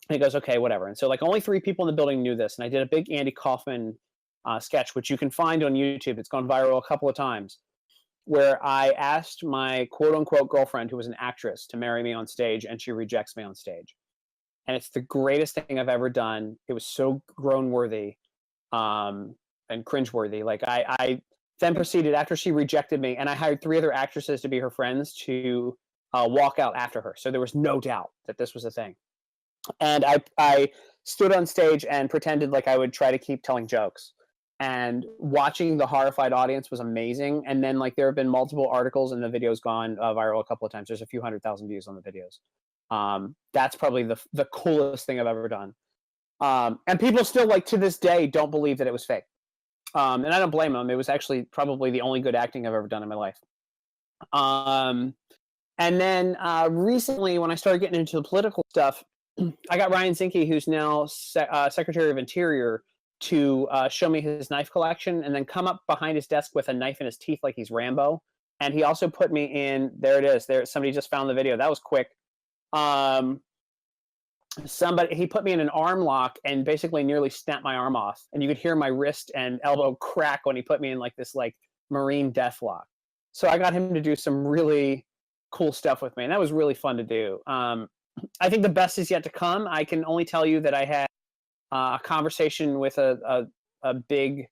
And he goes, okay, whatever. And so like only 3 people in the building knew this, and I did a big Andy Kaufman sketch, which you can find on YouTube. It's gone viral a couple of times, where I asked my quote-unquote girlfriend, who was an actress, to marry me on stage, and she rejects me on stage. And it's the greatest thing I've ever done. It was so groan-worthy and cringe-worthy. Like, I then proceeded, after she rejected me, and I hired 3 other actresses to be her friends to walk out after her. So there was no doubt that this was a thing. And I stood on stage and pretended like I would try to keep telling jokes. And watching the horrified audience was amazing. And then like there have been multiple articles, and the video's gone viral a couple of times. There's a few 100,000 views on the videos. That's probably the coolest thing I've ever done. And people still, like, to this day, don't believe that it was fake. And I don't blame them. It was actually probably the only good acting I've ever done in my life. And then recently, when I started getting into the political stuff, I got Ryan Zinke, who's now Secretary of Interior, to show me his knife collection, and then come up behind his desk with a knife in his teeth like he's Rambo. And he also put me in, there it is, there, somebody just found the video. That was quick. He put me in an arm lock and basically nearly snapped my arm off. And you could hear my wrist and elbow crack when he put me in like this like Marine death lock. So I got him to do some really cool stuff with me, and that was really fun to do. I think the best is yet to come. I can only tell you that I had a conversation with a big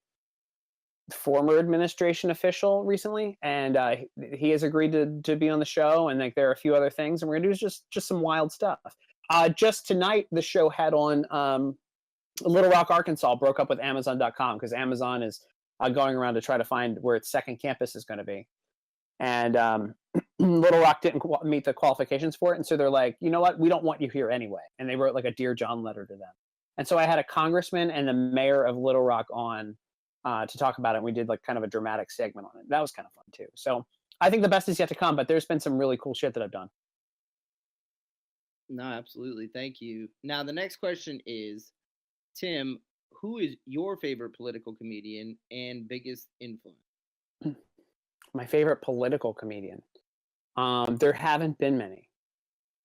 former administration official recently, and he has agreed to be on the show, and like there are a few other things, and we're gonna do just some wild stuff. Just tonight, the show had on Little Rock, Arkansas broke up with Amazon.com because Amazon is going around to try to find where its second campus is going to be, and Little Rock didn't meet the qualifications for it, and so they're like, you know what, we don't want you here anyway, and they wrote like a Dear John letter to them. And so I had a congressman and the mayor of Little Rock on to talk about it. And we did like kind of a dramatic segment on it. That was kind of fun too. So I think the best is yet to come, but there's been some really cool shit that I've done. No, absolutely. Thank you. Now, the next question is, Tim, who is your favorite political comedian and biggest influence? My favorite political comedian. There haven't been many.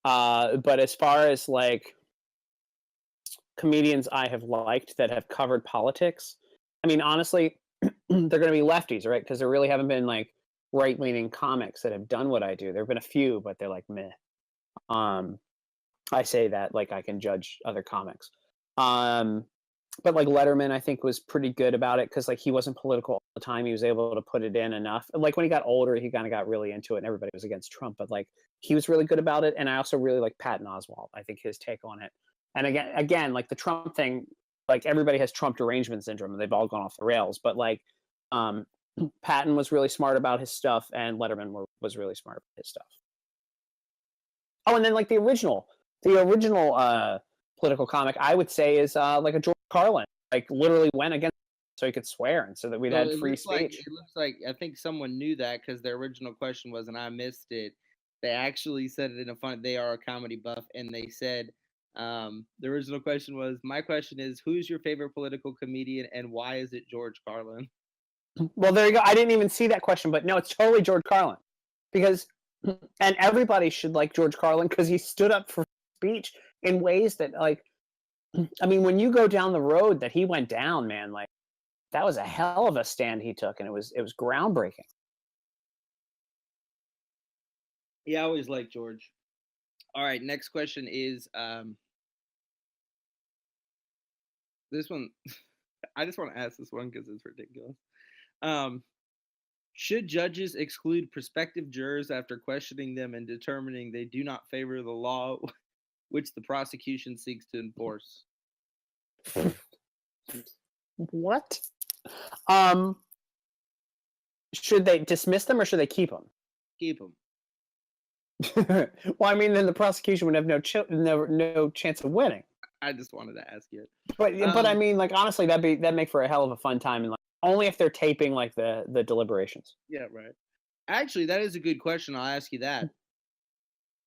But as far as like comedians I have liked that have covered politics, I mean, honestly, they're going to be lefties, right? Because there really haven't been like right-leaning comics that have done what I do. There have been a few, but they're like meh. I say that like I can judge other comics. But like Letterman, I think, was pretty good about it because like he wasn't political all the time. He was able to put it in enough. Like when he got older, he kind of got really into it, and everybody was against Trump. But like he was really good about it. And I also really like Patton Oswalt. I think his take on it. And again, like the Trump thing, like everybody has Trump derangement syndrome, and they've all gone off the rails. But like Patton was really smart about his stuff, and Letterman was really smart about his stuff. Oh, and then like the original political comic, I would say, is like a George Carlin, like literally went against so he could swear, and so that we'd had free speech. It looks like I think someone knew that because their original question was, and I missed it. They actually said it in a fun. They are a comedy buff, and they said the original question was, my question is, who's your favorite political comedian, and why is it George Carlin? Well, there you go. I didn't even see that question, but no, it's totally George Carlin, because and everybody should like George Carlin because he stood up for speech in ways that, like, I mean, when you go down the road that he went down, man, like that was a hell of a stand he took, and it was groundbreaking. Yeah, I always like George. All right, next question is this one. I just want to ask this one because it's ridiculous. Should judges exclude prospective jurors after questioning them and determining they do not favor the law which the prosecution seeks to enforce? What? Should they dismiss them or should they keep them? Keep them. Well, I mean, then the prosecution would have no chance of winning. I just wanted to ask you. But I mean, like honestly, that'd make for a hell of a fun time in like only if they're taping like the deliberations. Yeah, right. Actually, that is a good question. I'll ask you that.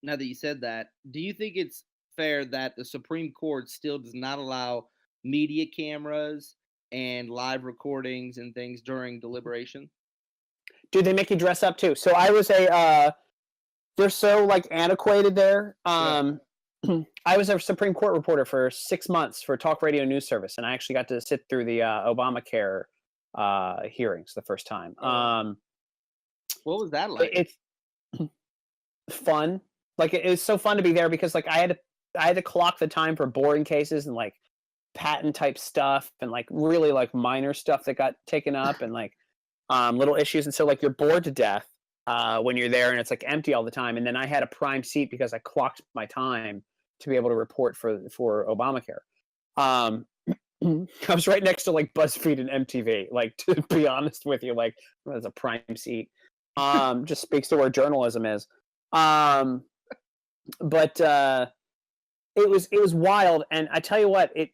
Now that you said that, do you think it's fair that the Supreme Court still does not allow media cameras and live recordings and things during deliberation? Dude, they make you dress up too. So I was they're so like antiquated there. I was a Supreme Court reporter for 6 months for Talk Radio News Service, and I actually got to sit through the Obamacare hearings the first time. What was that like? It's fun. Like it was so fun to be there because like I had to clock the time for boring cases and like patent type stuff and like really like minor stuff that got taken up and like little issues, and so like you're bored to death when you're there and it's like empty all the time. And then I had a prime seat because I clocked my time to be able to report for Obamacare. I was right next to like BuzzFeed and MTV. Like to be honest with you, like as a prime seat, just speaks to where journalism is. But it was wild, and I tell you what, it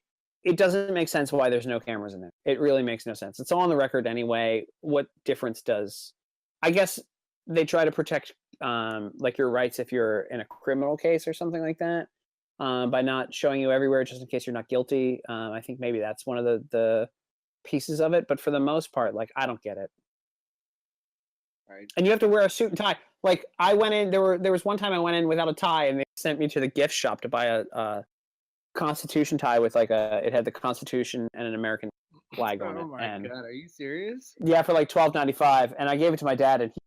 doesn't make sense why there's no cameras in there. It really makes no sense. It's all on the record anyway. What difference does? I guess they try to protect like your rights if you're in a criminal case or something like that by not showing you everywhere just in case you're not guilty. I think maybe that's one of the pieces of it. But for the most part, like I don't get it. Right. And you have to wear a suit and tie. Like I went in, there was one time I went in without a tie, and they sent me to the gift shop to buy a Constitution tie with like it had the Constitution and an American flag on it. Oh my and god, are you serious? yeah, for like $12.95, and I gave it to my dad, and he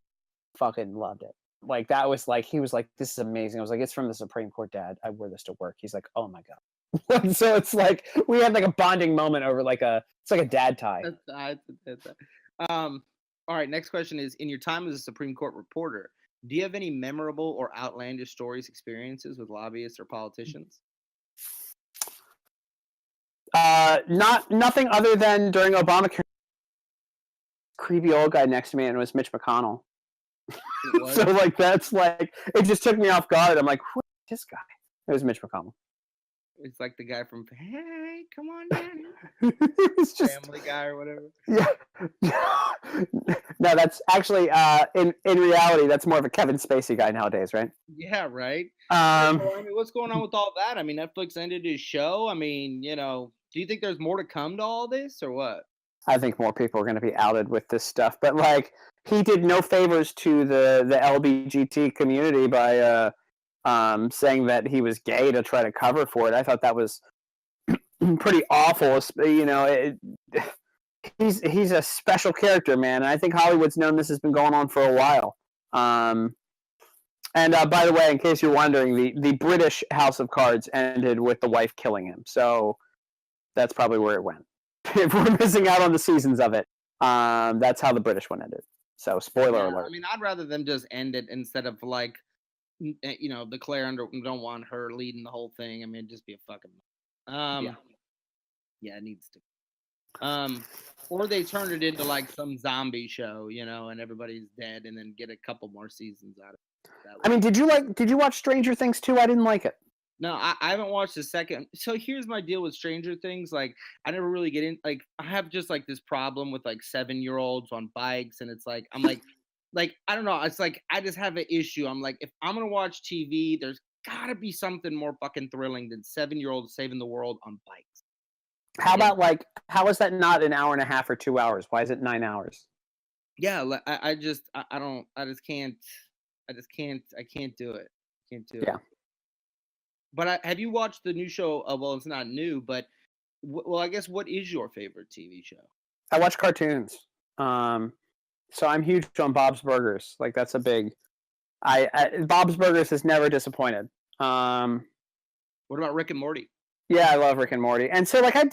fucking loved it. Like that was like he was like, "This is amazing." I was like, "It's from the Supreme Court, Dad. I wore this to work." He's like, "Oh my god." So it's like we had like a bonding moment over like it's like a dad tie. All right, next question is, in your time as a Supreme Court reporter, do you have any memorable or outlandish stories, experiences with lobbyists or politicians? Nothing other than during Obamacare, creepy old guy next to me, and it was Mitch McConnell. So like that's like it just took me off guard. I'm like, who is this guy? It was Mitch McConnell. It's like the guy from Hey, come on, Daddy. It's just Family Guy or whatever. Yeah. No, that's actually in reality that's more of a Kevin Spacey guy nowadays, right? Yeah, right. So, I mean, what's going on with all that? I mean, Netflix ended his show. I mean, do you think there's more to come to all this or what? I think more people are going to be outed with this stuff, but like he did no favors to the LGBT community by saying that he was gay to try to cover for it. I thought that was pretty awful. He's a special character, man. And I think Hollywood's known this has been going on for a while. And by the way, in case you're wondering, the British House of Cards ended with the wife killing him. So that's probably where it went. If we're missing out on the seasons of it, that's how the British one ended. So spoiler alert. I mean, I'd rather them just end it instead of like, declare don't want her leading the whole thing. I mean, just be a fucking. Yeah, it needs to. Or they turn it into like some zombie show, and everybody's dead, and then get a couple more seasons out of it. I mean, did you watch Stranger Things 2? I didn't like it. No, I haven't watched the second. So here's my deal with Stranger Things. Like, I never really get in. Like, I have just like this problem with like 7-year-olds on bikes, and it's like I'm like I don't know. It's like I just have an issue. I'm like, if I'm gonna watch TV, there's gotta be something more fucking thrilling than 7-year-olds saving the world on bikes. How about like how is that not an hour and a half or 2 hours? Why is it 9 hours? Yeah, I can't do it. Can't do it. Yeah. But have you watched the new show? Well, it's not new, but I guess what is your favorite TV show? I watch cartoons. So I'm huge on Bob's Burgers. Like that's a big. Bob's Burgers has never disappointed. What about Rick and Morty? Yeah, I love Rick and Morty. And so like I used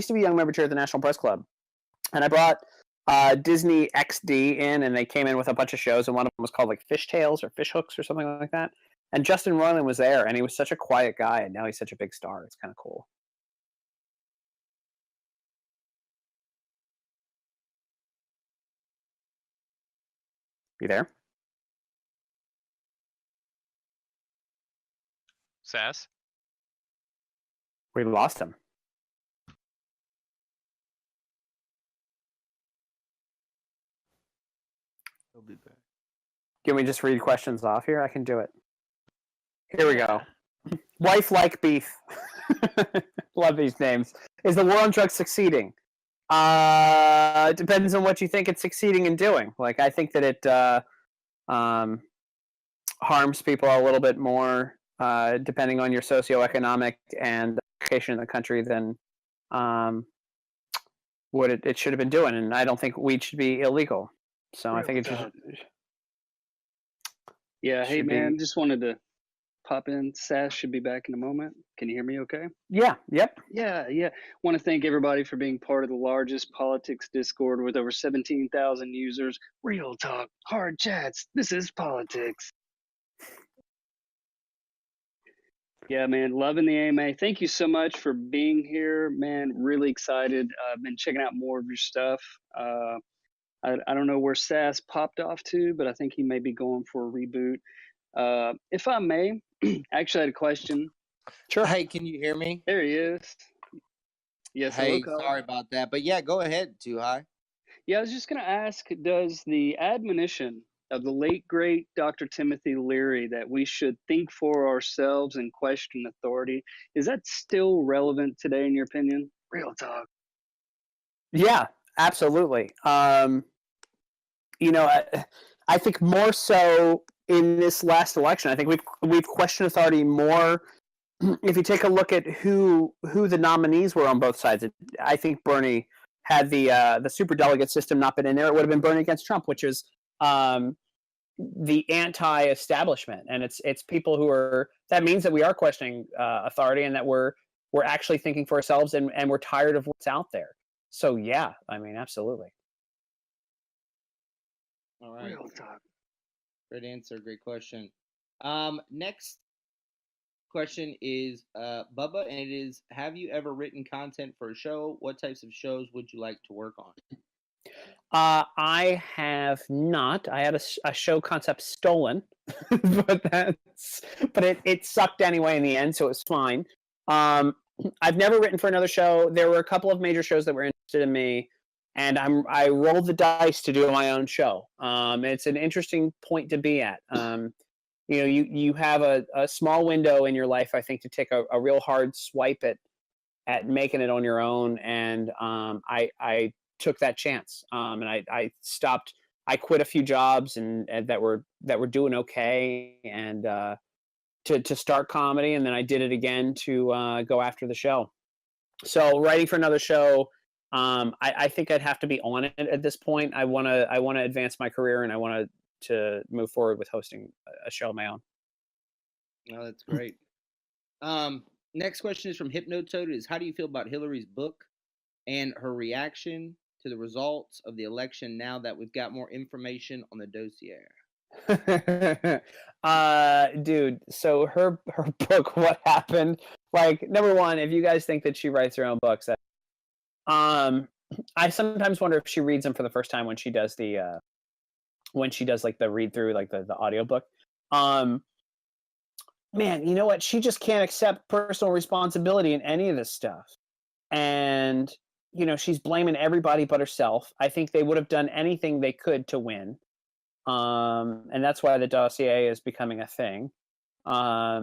to be a young member chair at the National Press Club, and I brought Disney XD in, and they came in with a bunch of shows, and one of them was called like Fish Tales or Fish Hooks or something like that. And Justin Roiland was there, and he was such a quiet guy, and now he's such a big star. It's kind of cool. You there? Sass? We lost him. He'll be back. Can we just read questions off here? I can do it. Here we go. Wife like beef. Love these names. Is the war on drugs succeeding? It depends on what you think it's succeeding in doing. Like, I think that it harms people a little bit more, depending on your socioeconomic and location in the country, than what it should have been doing. And I don't think weed should be illegal. So I think it just. Yeah, hey should be- man, just wanted to pop in. Sass should be back in a moment. Can you hear me okay? Yeah, yep. Yeah. Want to thank everybody for being part of the largest politics Discord with over 17,000 users. Real talk, hard chats. This is politics. Yeah, man, loving the AMA. Thank you so much for being here, man. Really excited. I've been checking out more of your stuff. I don't know where Sass popped off to, but I think he may be going for a reboot. If I may, I actually had a question. Sure. Hey, can you hear me? There he is. Yes. Hey, hello, Kyle. sorry about that. But yeah, go ahead, Too High. Yeah, I was just going to ask, does the admonition of the late, great Dr. Timothy Leary that we should think for ourselves and question authority, is that still relevant today in your opinion? Real talk. Yeah, absolutely. I think more so in this last election. I think we've questioned authority more. If you take a look at who the nominees were on both sides, I think Bernie, had the superdelegate system not been in there, it would have been Bernie against Trump, which is the anti-establishment, and it's people who are. That means that we are questioning authority, and that we're actually thinking for ourselves, and we're tired of what's out there. So yeah, I mean, absolutely. All right. Real talk. Great answer. Great question. Next question is Bubba, and it is: have you ever written content for a show? What types of shows would you like to work on? I have not. I had a show concept stolen, but it sucked anyway in the end, so it was fine. I've never written for another show. There were a couple of major shows that were interested in me, and I rolled the dice to do my own show. It's an interesting point to be at. You have a small window in your life, I think, to take a real hard swipe at making it on your own, and I took that chance, and I stopped. I quit a few jobs and that were doing okay, and to start comedy, and then I did it again to go after the show. So writing for another show, I think I'd have to be on it at this point. I want to advance my career, and I want to move forward with hosting a show of my own. Oh, that's great. Next question is from Hypnotoad. Is how do you feel about Hillary's book and her reaction to the results of the election now that we've got more information on the dossier? Dude, so her book, what happened? Like, number one, if you guys think that she writes her own books, I sometimes wonder if she reads them for the first time when she does like the read through, like the audiobook. Man, you know what? She just can't accept personal responsibility in any of this stuff. And, she's blaming everybody but herself. I think they would have done anything they could to win. And that's why the dossier is becoming a thing. I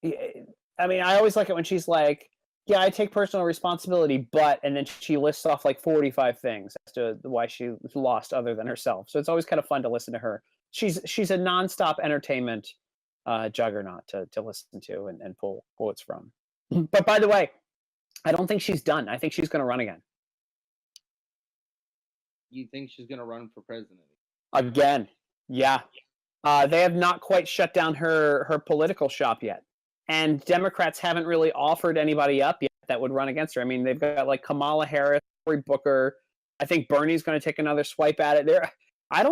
mean, I always like it when she's like, yeah, I take personal responsibility, and then she lists off like 45 things as to why she lost other than herself. So it's always kind of fun to listen to her. She's a nonstop entertainment juggernaut to listen to and pull quotes from. But by the way, I don't think she's done. I think she's going to run again. You think she's going to run for president? Again, yeah. They have not quite shut down her political shop yet. And Democrats haven't really offered anybody up yet that would run against her. I mean, they've got like Kamala Harris, Cory Booker. I think Bernie's going to take another swipe at it. I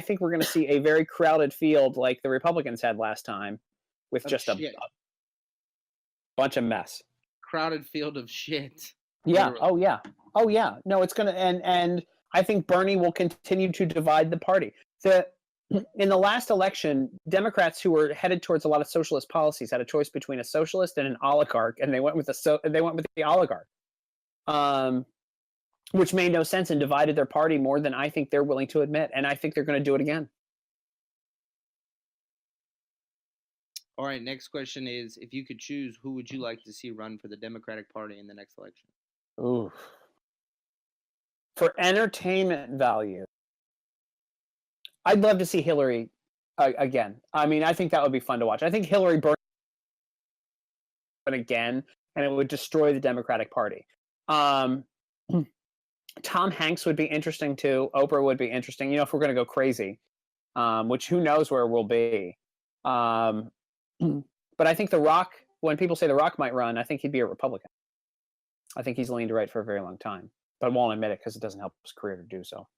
think we're going to see a very crowded field like the Republicans had last time, with just a bunch of mess. Crowded field of shit. Yeah. Literally. Oh yeah. No, it's going to and I think Bernie will continue to divide the party. In the last election, Democrats who were headed towards a lot of socialist policies had a choice between a socialist and an oligarch, and they went with the oligarch. which made no sense and divided their party more than I think they're willing to admit. And I think they're going to do it again. All right, next question is, if you could choose, who would you like to see run for the Democratic Party in the next election? Ooh. For entertainment value, I'd love to see Hillary again. I mean, I think that would be fun to watch. I think Hillary burned again, and it would destroy the Democratic Party. Tom Hanks would be interesting too. Oprah would be interesting. If we're going to go crazy, which who knows where we'll be. But I think The Rock, when people say The Rock might run, I think he'd be a Republican. I think he's leaned right for a very long time, but won't admit it because it doesn't help his career to do so.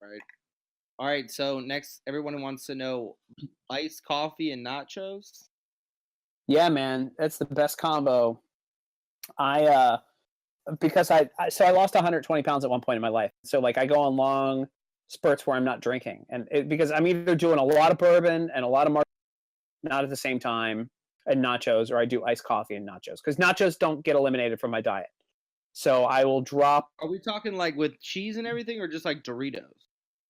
Right. All right. So next, everyone wants to know iced coffee and nachos. Yeah, man, that's the best combo. Because I lost 120 pounds at one point in my life. So like I go on long spurts where I'm not drinking, and because I'm either doing a lot of bourbon and a lot of not at the same time, and nachos, or I do iced coffee and nachos, because nachos don't get eliminated from my diet. So I will drop. Are we talking like with cheese and everything, or just like Doritos?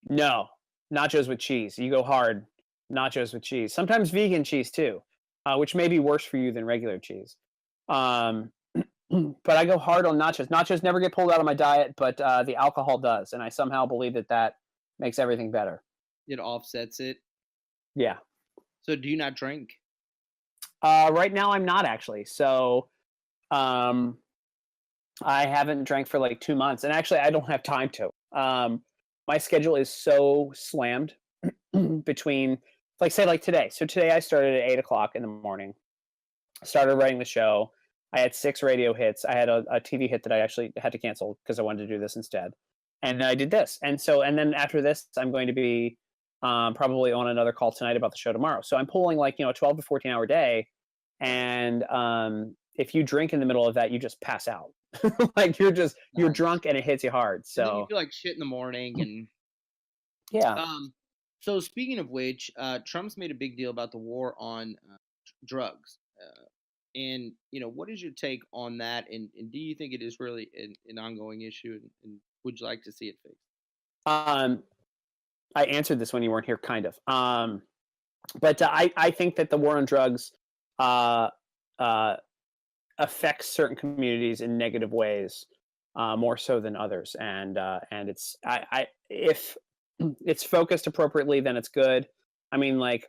No, nachos with cheese. You go hard. Nachos with cheese. Sometimes vegan cheese too, which may be worse for you than regular cheese. But I go hard on nachos. Nachos never get pulled out of my diet, but the alcohol does, and I somehow believe that makes everything better. It offsets it. Yeah. So do you not drink? Right now I'm not actually. So I haven't drank for like 2 months, and actually I don't have time to. My schedule is so slammed between, like, say, like today. So today I started at 8:00 in the morning. Started writing the show. I had 6 radio hits. I had a TV hit that I actually had to cancel because I wanted to do this instead. And then I did this. And then after this, I'm going to be probably on another call tonight about the show tomorrow. So I'm pulling like, a 12 to 14 hour day. And if you drink in the middle of that, you just pass out. Like you're drunk and it hits you hard. So and then you feel like shit in the morning. And yeah. So speaking of which, Trump's made a big deal about the war on drugs. And what is your take on that? And do you think it is really an ongoing issue? And would you like to see it fixed? I answered this when you weren't here, kind of. But I think that the war on drugs affects certain communities in negative ways, more so than others. And it's if it's focused appropriately, then it's good. I mean, like,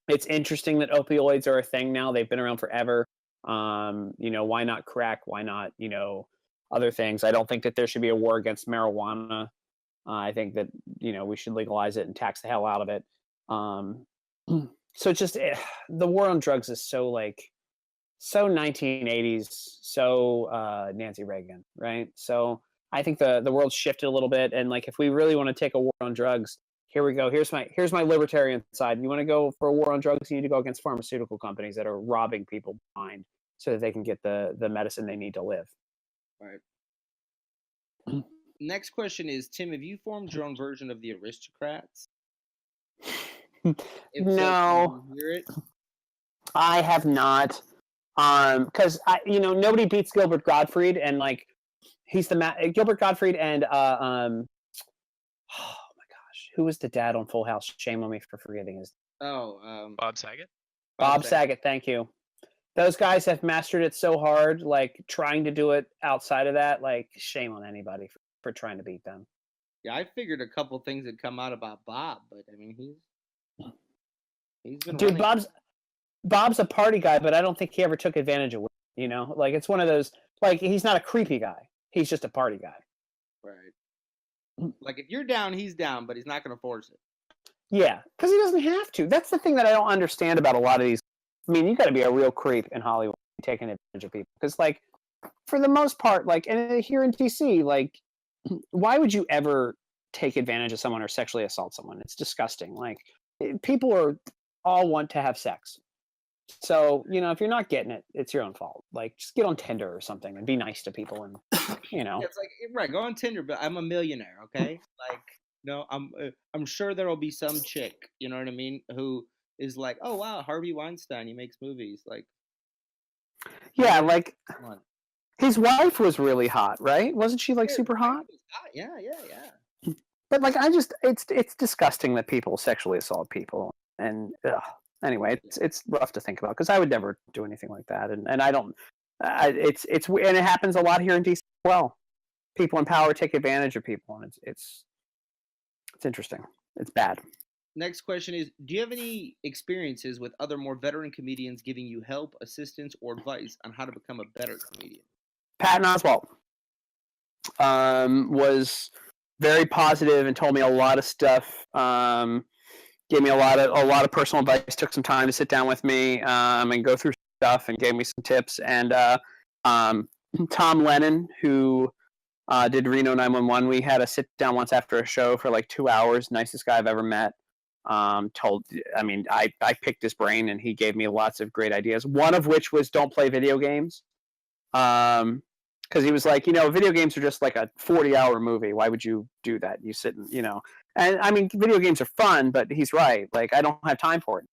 it's interesting that opioids are a thing now. They've been around forever. Why not crack? Why not, other things? I don't think that there should be a war against marijuana. I think that, we should legalize it and tax the hell out of it. So it's just the war on drugs is so 1980s, so Nancy Reagan, right? So I think the world's shifted a little bit, and like if we really want to take a war on drugs, here we go. Here's my libertarian side. You want to go for a war on drugs, you need to go against pharmaceutical companies that are robbing people blind so that they can get the medicine they need to live. Right. Next question is, Tim, have you formed your own version of the Aristocrats? No. So, hear it? I have not. Because nobody beats Gilbert Gottfried, and like he's Gilbert Gottfried and oh my gosh, who was the dad on Full House? Shame on me for forgetting his. Bob Saget. Bob Saget, thank you. Those guys have mastered it so hard. Like trying to do it outside of that, like shame on anybody for trying to beat them. Yeah, I figured a couple things had come out about Bob, but I mean he's been. Dude, Bob's a party guy, but I don't think he ever took advantage of it. Like it's one of those. Like he's not a creepy guy. He's just a party guy. Right. Like if you're down, he's down, but he's not going to force it. Yeah, because he doesn't have to. That's the thing that I don't understand about a lot of these. I mean, you got to be a real creep in Hollywood taking advantage of people. Because, like, for the most part, like, and here in DC, like, why would you ever take advantage of someone or sexually assault someone? It's disgusting. Like, people all want to have sex. So, if you're not getting it, it's your own fault. Like, just get on Tinder or something and be nice to people, and Yeah, it's like, right, go on Tinder, but I'm a millionaire, okay? Like, I'm sure there'll be some chick, you know what I mean, who is like, oh wow, Harvey Weinstein, he makes movies, like. Yeah, like His wife was really hot, right? Wasn't she like super hot? Yeah. But like, it's disgusting that people sexually assault people, and anyway, it's rough to think about because I would never do anything like that, and I don't. It's and it happens a lot here in DC as well. People in power take advantage of people, and it's interesting. It's bad. Next question is: do you have any experiences with other more veteran comedians giving you help, assistance, or advice on how to become a better comedian? Patton Oswalt was very positive and told me a lot of stuff. Gave me a lot of personal advice. Took some time to sit down with me and go through stuff and gave me some tips. And Tom Lennon, who did Reno 911, we had a sit down once after a show for like 2 hours. Nicest guy I've ever met. I picked his brain and he gave me lots of great ideas. One of which was don't play video games. Because he was like, video games are just like a 40-hour movie. Why would you do that? You sit and, and I mean, video games are fun, but he's right. Like, I don't have time for it.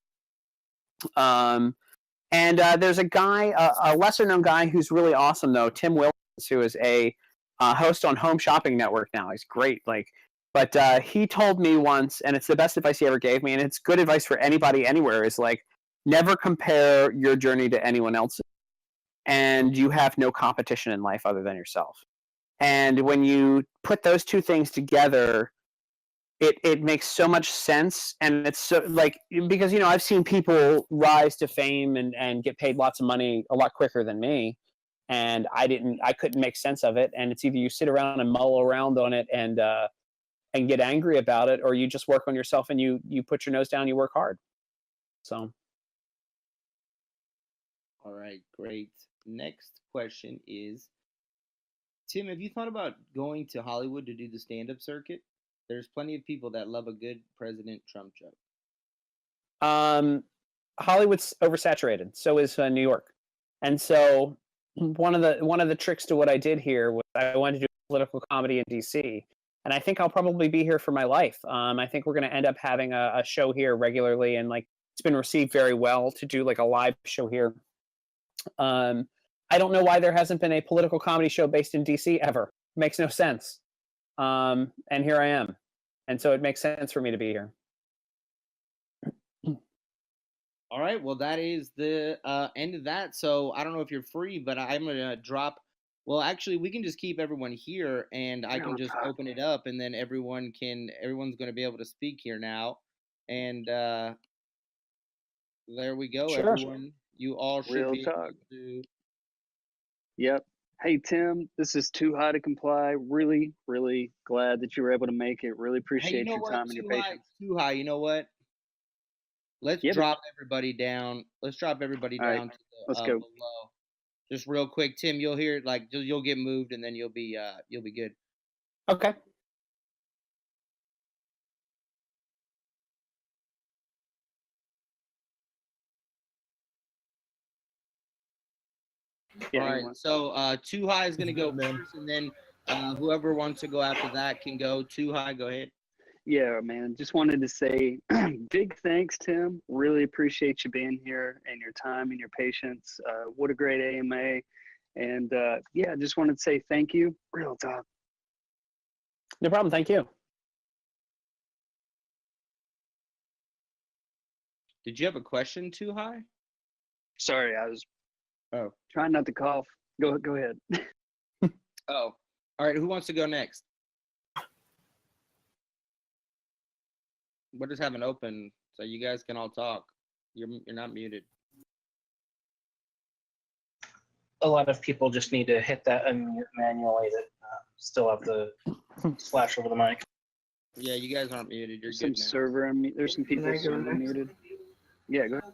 There's a guy, a lesser known guy who's really awesome though, Tim Williams, who is a host on Home Shopping Network now. He's great. But he told me once, and it's the best advice he ever gave me, and it's good advice for anybody anywhere, is like, never compare your journey to anyone else's. And you have no competition in life other than yourself. And when you put those two things together, it makes so much sense. And it's so like, because, I've seen people rise to fame and get paid lots of money a lot quicker than me. And I couldn't make sense of it. And it's either you sit around and mull around on it and get angry about it, or you just work on yourself and you put your nose down, you work hard. So. All right, great. Next question is, Tim, have you thought about going to Hollywood to do the stand-up circuit? There's plenty of people that love a good President Trump joke. Hollywood's oversaturated. So is New York. And so one of the tricks to what I did here was I wanted to do political comedy in DC. And I think I'll probably be here for my life. I think we're going to end up having a show here regularly, and like it's been received very well to do like a live show here. I don't know why there hasn't been a political comedy show based in DC ever. Makes no sense. And here I am. And so it makes sense for me to be here. All right. Well, that is the end of that. So I don't know if you're free, but I'm going to drop. Well, actually, we can just keep everyone here and I can just open it up, and then everyone's going to be able to speak here now. And there we go, sure. Everyone. You all should Real be talk. able to. Yep. Hey, Tim, this is Too High to Comply. Really, really glad that you were able to make it. Really appreciate your time and your patience. Too high. You know what? Let's drop everybody down. Let's drop everybody down. Right. Let's go. Below. Just real quick, Tim, you'll hear you'll get moved, and then you'll be good. Okay. Yeah, all right. So Too High is gonna go first, and then whoever wants to go after that can go. Too High, go ahead. Yeah, man. Just wanted to say big thanks, Tim. Really appreciate you being here and your time and your patience. What a great AMA. And just wanted to say thank you. Real talk. No problem. Thank you. Did you have a question, Too High? Sorry, I was trying not to cough. Go ahead. Oh, all right. Who wants to go next? We'll just have an open so you guys can all talk. You're not muted. A lot of people just need to hit that unmute manually that still have the slash over the mic. Yeah, you guys aren't muted. You're some good now. server unmute. There's some people server muted. Yeah, go ahead.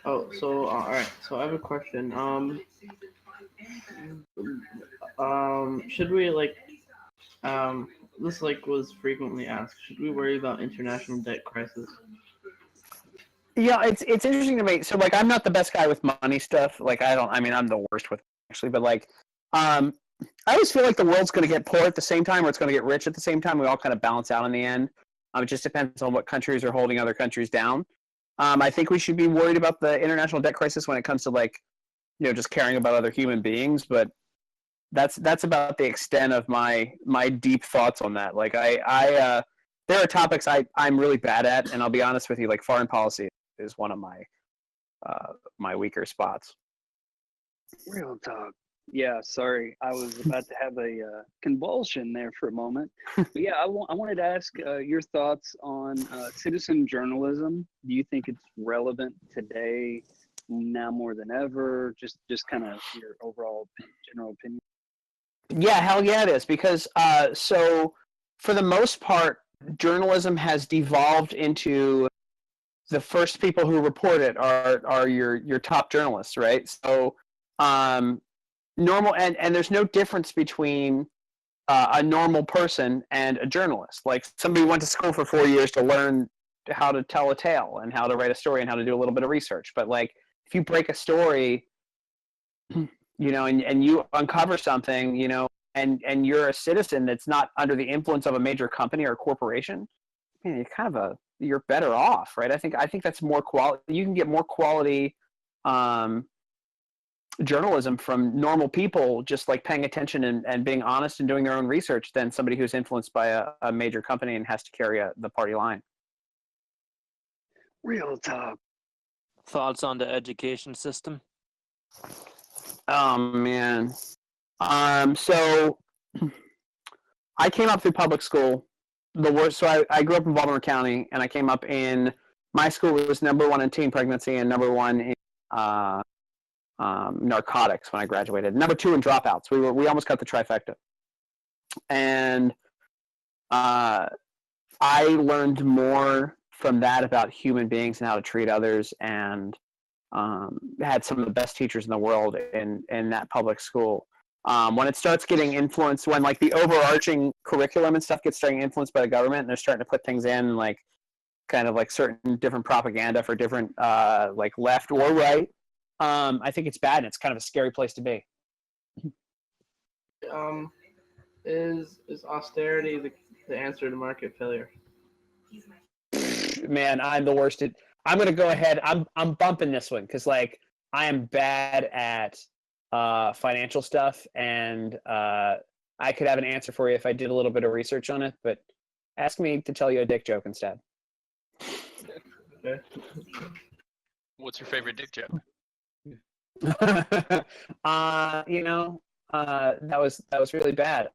Oh, so all right. So I have a question. Should we this was frequently asked. Should we worry about international debt crisis? Yeah, it's interesting to me. So I'm not the best guy with money stuff. I'm the worst with actually, but I always feel like the world's going to get poor at the same time, or it's going to get rich at the same time. We all kind of balance out in the end. It just depends on what countries are holding other countries down. I think we should be worried about the international debt crisis when it comes to just caring about other human beings, but that's about the extent of my deep thoughts on that. Like I there are topics I'm really bad at, and I'll be honest with you, like foreign policy is one of my weaker spots. Real talk. Yeah, sorry, I was about to have a convulsion there for a moment. But yeah, I wanted to ask your thoughts on citizen journalism. Do you think it's relevant today, now more than ever? Just kind of your overall general opinion. Yeah, hell yeah, it is, because so for the most part, journalism has devolved into the first people who report it are your top journalists, right? So normal and there's no difference between a normal person and a journalist. Like somebody went to school for 4 years to learn how to tell a tale and how to write a story and how to do a little bit of research. But like if you break a story, and you uncover something, and you're a citizen that's not under the influence of a major company or corporation, man, you're better off, right? I think that's more quality. You can get more quality journalism from normal people just like paying attention and being honest and doing their own research than somebody who's influenced by a major company and has to carry the party line. Real talk. Thoughts on the education system? Oh man. So I came up through public school. The worst. So I grew up in Baltimore County, and I came up in my school was #1 in teen pregnancy and #1 in narcotics when I graduated. #2 in dropouts. We almost got the trifecta. And I learned more from that about human beings and how to treat others, and had some of the best teachers in the world in that public school. When it starts getting influenced, when like the overarching curriculum and stuff gets starting influenced by the government, and they're starting to put things in like kind of like certain different propaganda for different like left or right, I think it's bad, and it's kind of a scary place to be. Is austerity the answer to market failure? Man, I'm the worst at. I'm gonna go ahead. I'm bumping this one because like I am bad at financial stuff, and I could have an answer for you if I did a little bit of research on it. But ask me to tell you a dick joke instead. Okay. What's your favorite dick joke? That was really bad.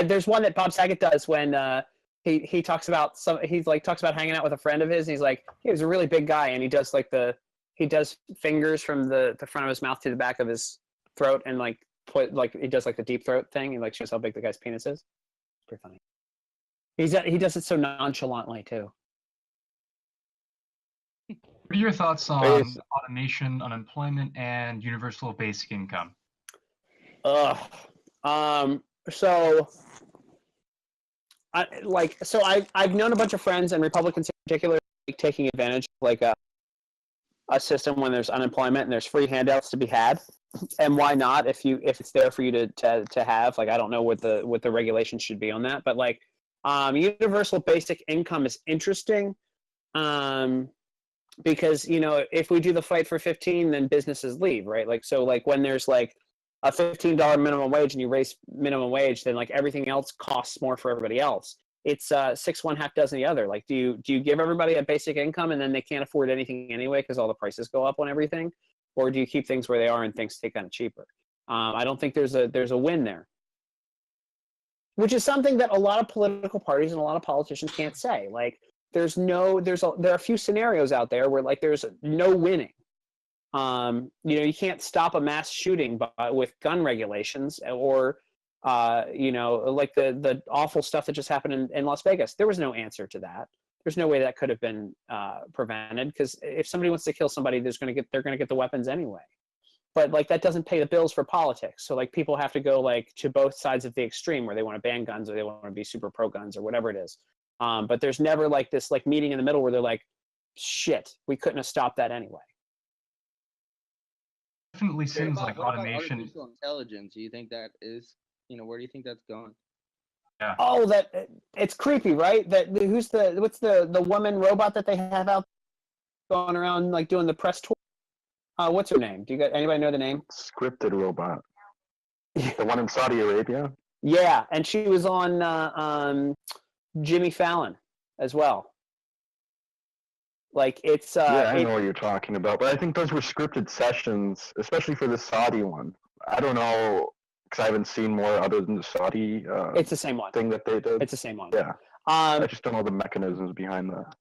There's one that Bob Saget does when he talks about talks about hanging out with a friend of his, and he's like, he was a really big guy, and he does fingers from the front of his mouth to the back of his throat, and he does like the deep throat thing, and like shows how big the guy's penis is. It's pretty funny. He does it so nonchalantly too. What are your thoughts on automation, unemployment, and universal basic income? I've known a bunch of friends, and Republicans in particular, taking advantage of like a system when there's unemployment and there's free handouts to be had. And why not if it's there for you to have? Like I don't know what the regulations should be on that, but like universal basic income is interesting. Because if we do the fight for 15, then businesses leave, right? Like so, like when there's like a $15 minimum wage and you raise minimum wage, then like everything else costs more for everybody else. It's 6 1 half dozen the other. Like, do you give everybody a basic income and then they can't afford anything anyway because all the prices go up on everything, or do you keep things where they are and things stay kind of cheaper? I don't think there's a win there, which is something that a lot of political parties and a lot of politicians can't say. Like. There are a few scenarios out there where like there's no winning. You can't stop a mass shooting with gun regulations or like the awful stuff that just happened in Las Vegas. There was no answer to that. There's no way that could have been prevented, because if somebody wants to kill somebody, they're going to get the weapons anyway. But like that doesn't pay the bills for politics. So like people have to go like to both sides of the extreme where they want to ban guns or they want to be super pro guns or whatever it is. But there's never like this like meeting in the middle where they're like, shit, we couldn't have stopped that anyway. Definitely seems like what automation. About artificial intelligence, do you think that is, where do you think that's going? Yeah. Oh, that it's creepy, right? What's the woman robot that they have out going around like doing the press tour? What's her name? Anybody know the name? Scripted robot. The one in Saudi Arabia. Yeah, and she was on Jimmy Fallon as well. Like it's yeah, I know what you're talking about, but I think those were scripted sessions, especially for the Saudi one. I don't know because I haven't seen more other than the Saudi. It's the same one. Thing that they did. It's the same one. Yeah. I just don't know the mechanisms behind that.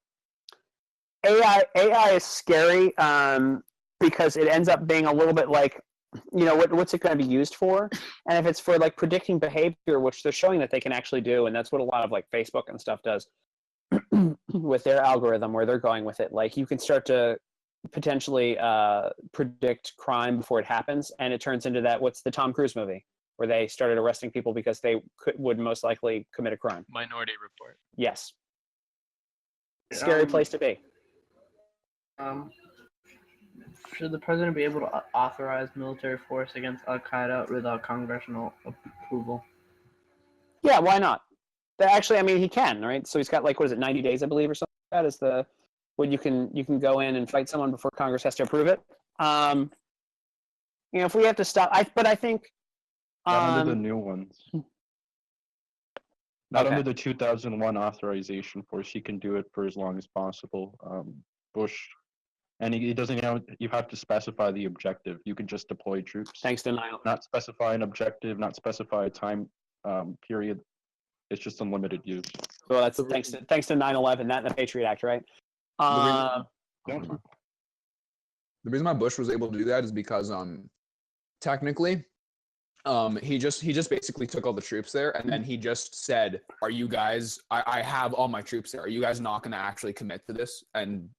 AI is scary because it ends up being a little bit like, what's it going to be used for? And if it's for like predicting behavior, which they're showing that they can actually do, and that's what a lot of like Facebook and stuff does with their algorithm, where they're going with it. Like you can start to potentially predict crime before it happens, and it turns into what's the Tom Cruise movie where they started arresting people because they would most likely commit a crime. Minority Report. Yes. Scary place to be. Should the president be able to authorize military force against Al Qaeda without congressional approval? Yeah, why not? Actually, I mean, he can, right? So he's got 90 days, I believe, or something like that is when you can go in and fight someone before Congress has to approve it. If we have to stop, I think not under the new ones. Not Okay. under the 2001 authorization force. He can do it for as long as possible. Bush, and he doesn't. You have to specify the objective. You can just deploy troops. Thanks to 9/11. Not specify an objective. Not specify a time period. It's just unlimited use. Well, that's thanks to 9/11, that and the Patriot Act, right? The reason why Bush was able to do that is because technically he just basically took all the troops there, and then he just said, are you guys, I have all my troops there, are you guys not going to actually commit to this and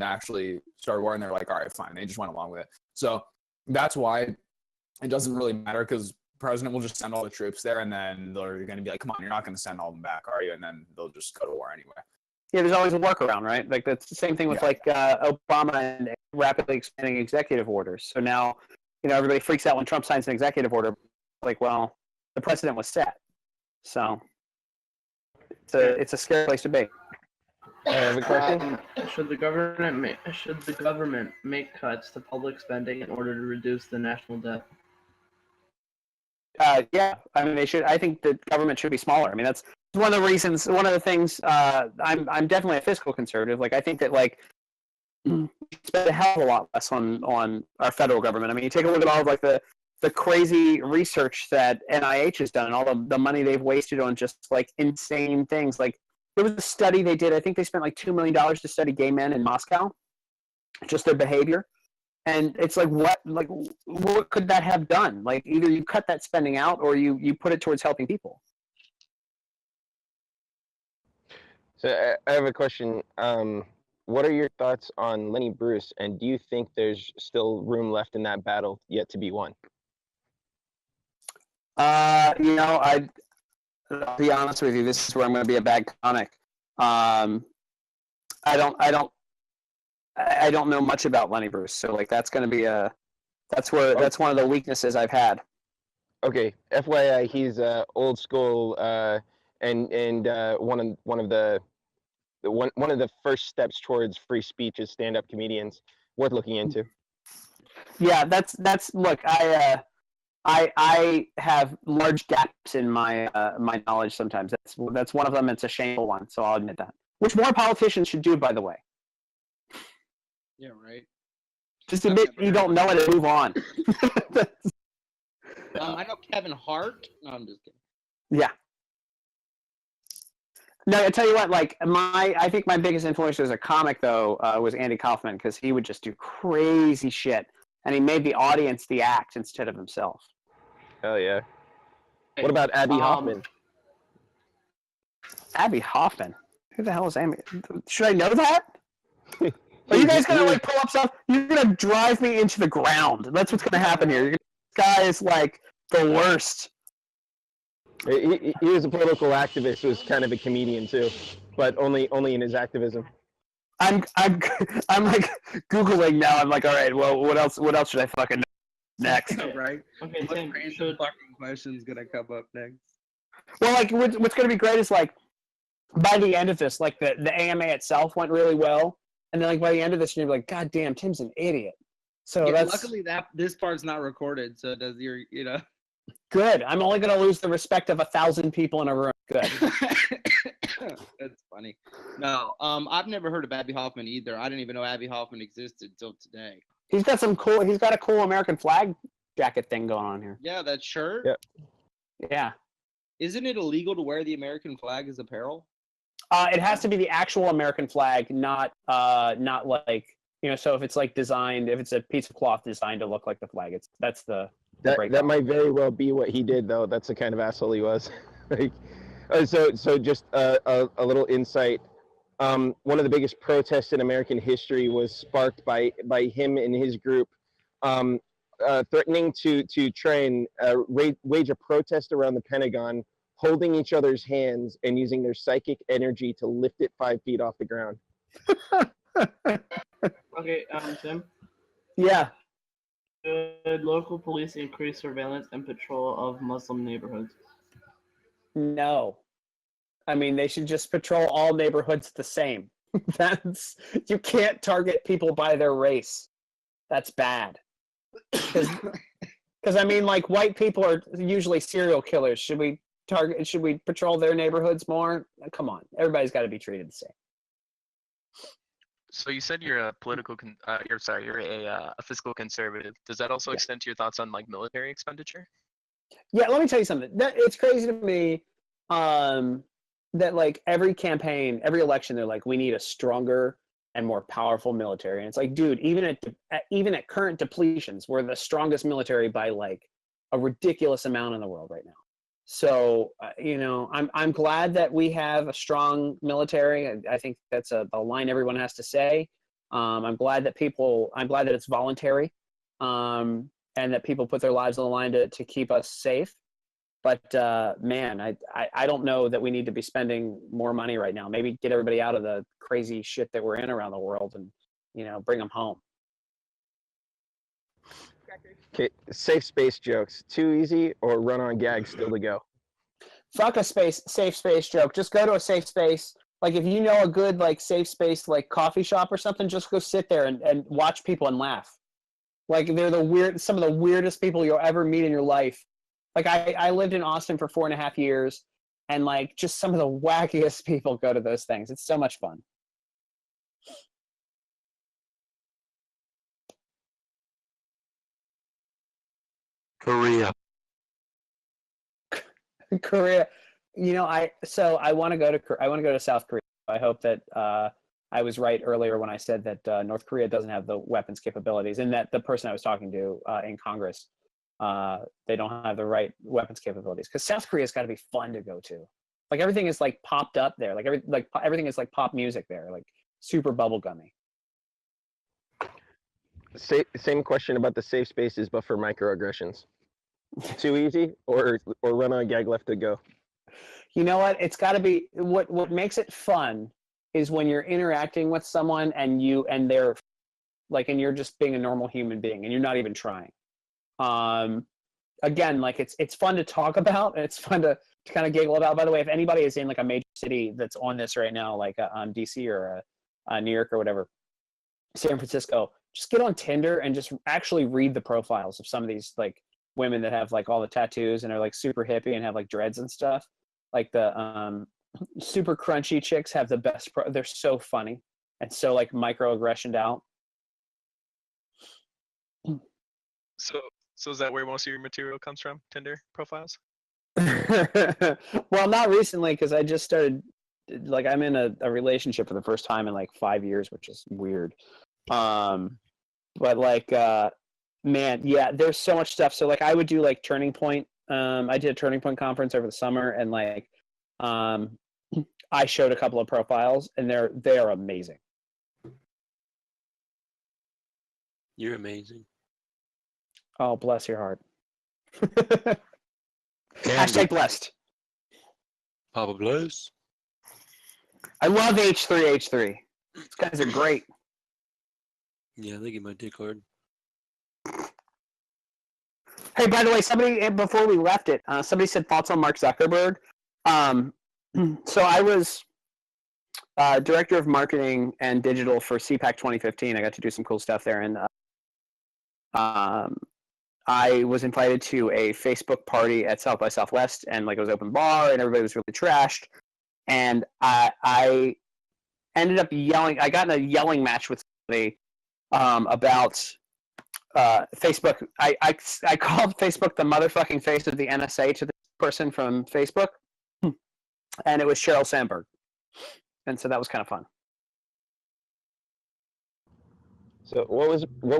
actually start war? And they're like, all right, fine. They just went along with it. So that's why it doesn't really matter, because president will just send all the troops there, and then they're going to be like, come on, you're not going to send all of them back, are you? And then they'll just go to war anyway. Yeah, there's always a workaround, right? Like that's the same thing with Obama and rapidly expanding executive orders. So now, everybody freaks out when Trump signs an executive order. Like, well, the precedent was set. So it's a scary place to be. Should the government make cuts to public spending in order to reduce the national debt? Yeah, I mean they should. I think the government should be smaller. I mean that's one of the reasons. One of the things. I'm definitely a fiscal conservative. Like I think that we spend a hell of a lot less on our federal government. I mean, you take a look at all of the crazy research that NIH has done, and all the money they've wasted on just insane things. Like there was a study they did. I think they spent $2 million to study gay men in Moscow, just their behavior. And it's what could that have done? Like either you cut that spending out or you put it towards helping people. So I have a question. What are your thoughts on Lenny Bruce, and do you think there's still room left in that battle yet to be won? I'll be honest with you. This is where I'm going to be a bad comic. I don't know much about Lenny Bruce, so that's going to be that's one of the weaknesses I've had. Okay, FYI, he's old school and one of the first steps towards free speech is stand-up comedians. Worth looking into. Yeah, that's look. I have large gaps in my my knowledge sometimes. That's one of them. It's a shameful one, so I'll admit that. Which more politicians should do, by the way. Yeah, right. Just admit you don't know it and move on. I know Kevin Hart. No, I'm just kidding. Yeah. No, I tell you what. I think my biggest influence as a comic though was Andy Kaufman, because he would just do crazy shit, and he made the audience the act instead of himself. Hell yeah. What about Abby Hoffman? Abby Hoffman? Who the hell is Abby? Should I know that? Are you guys gonna pull up stuff? You're gonna drive me into the ground. That's what's gonna happen here. This guy is the worst. He was a political activist who was kind of a comedian too, but only in his activism. I'm Googling now. I'm all right, well, what else should I fucking know next? Right. Okay, What Tim, random so fucking question's gonna come up next? Well, what's gonna be great is by the end of this, the AMA itself went really well, and then by the end of this, you're gonna be like, God damn, Tim's an idiot. So Yeah, that's luckily that this part's not recorded, so does your good. I'm only going to lose the respect of 1,000 people in a room. Good. That's funny. No, I've never heard of Abby Hoffman either. I didn't even know Abby Hoffman existed till today. He's got a cool American flag jacket thing going on here. Yeah, that shirt. Yeah. Yeah. Isn't it illegal to wear the American flag as apparel? It has to be the actual American flag, not like, so if it's like designed, if it's a piece of cloth designed to look like the flag, that's the That might very well be what he did, though. That's the kind of asshole he was. Like, so just a little insight. One of the biggest protests in American history was sparked by him and his group threatening to try and wage a protest around the Pentagon, holding each other's hands and using their psychic energy to lift it 5 feet off the ground. Okay, Tim. Yeah. Should local police increase surveillance and patrol of Muslim neighborhoods? No. I mean, they should just patrol all neighborhoods the same. You can't target people by their race. That's bad. Because I mean, like, white people are usually serial killers. Should we patrol their neighborhoods more? Come on, everybody's got to be treated the same. So you said you're a you're a fiscal conservative. Does that also extend to your thoughts on like military expenditure? Yeah, let me tell you something. It's crazy to me that like every campaign, every election, they're like, we need a stronger and more powerful military. And it's like, dude, even at current depletions, we're the strongest military by like a ridiculous amount in the world right now. So, I'm glad that we have a strong military. I think that's a line everyone has to say. I'm glad that it's voluntary, and that people put their lives on the line to keep us safe. But man, I don't know that we need to be spending more money right now. Maybe get everybody out of the crazy shit that we're in around the world and, bring them home. Okay, safe space jokes. Too easy or run on gag still to go? Fuck a safe space joke. Just go to a safe space. Like if you know a good like safe space like coffee shop or something, just go sit there and watch people and laugh. Like they're some of the weirdest people you'll ever meet in your life. Like I lived in Austin for 4.5 years, and like just some of the wackiest people go to those things. It's so much fun. Korea. Korea, I want to go to South Korea. I hope that I was right earlier when I said that North Korea doesn't have the weapons capabilities, and that the person I was talking to in Congress, they don't have the right weapons capabilities. Because South Korea's got to be fun to go to. Like everything is like popped up there. Like everything is like pop music there. Like super bubblegummy. Same question about the safe spaces, but for microaggressions. Too easy or run on gag left to go? You know what? It's got to be what makes it fun is when you're interacting with someone and they're like, and you're just being a normal human being and you're not even trying. Again, like it's fun to talk about and it's fun to kind of giggle about. By the way, if anybody is in like a major city that's on this right now, like DC or New York or whatever, San Francisco, just get on Tinder and just actually read the profiles of some of these like women that have like all the tattoos and are like super hippie and have like dreads and stuff. Like the super crunchy chicks have the best they're so funny and so like microaggressioned out. So is that where most of your material comes from? Tinder profiles? Well, not recently, because I just started like I'm in a relationship for the first time in like 5 years, which is weird. But like man, yeah, there's so much stuff. So like I would do like Turning Point. I did a Turning Point conference over the summer, and like I showed a couple of profiles, and they're amazing. You're amazing. Oh, bless your heart. Hashtag blessed. Papa Bless. I love H3H3. These guys are great. Yeah, they get my dick hard. Hey, by the way, somebody before we left it, somebody said thoughts on Mark Zuckerberg. So I was director of marketing and digital for CPAC 2015. I got to do some cool stuff there, and I was invited to a Facebook party at South by Southwest, and like it was open bar, and everybody was really trashed. And I ended up yelling. I got in a yelling match with somebody about Facebook. I called Facebook the motherfucking face of the NSA to this person from Facebook, and it was Sheryl Sandberg, and so that was kind of fun. So what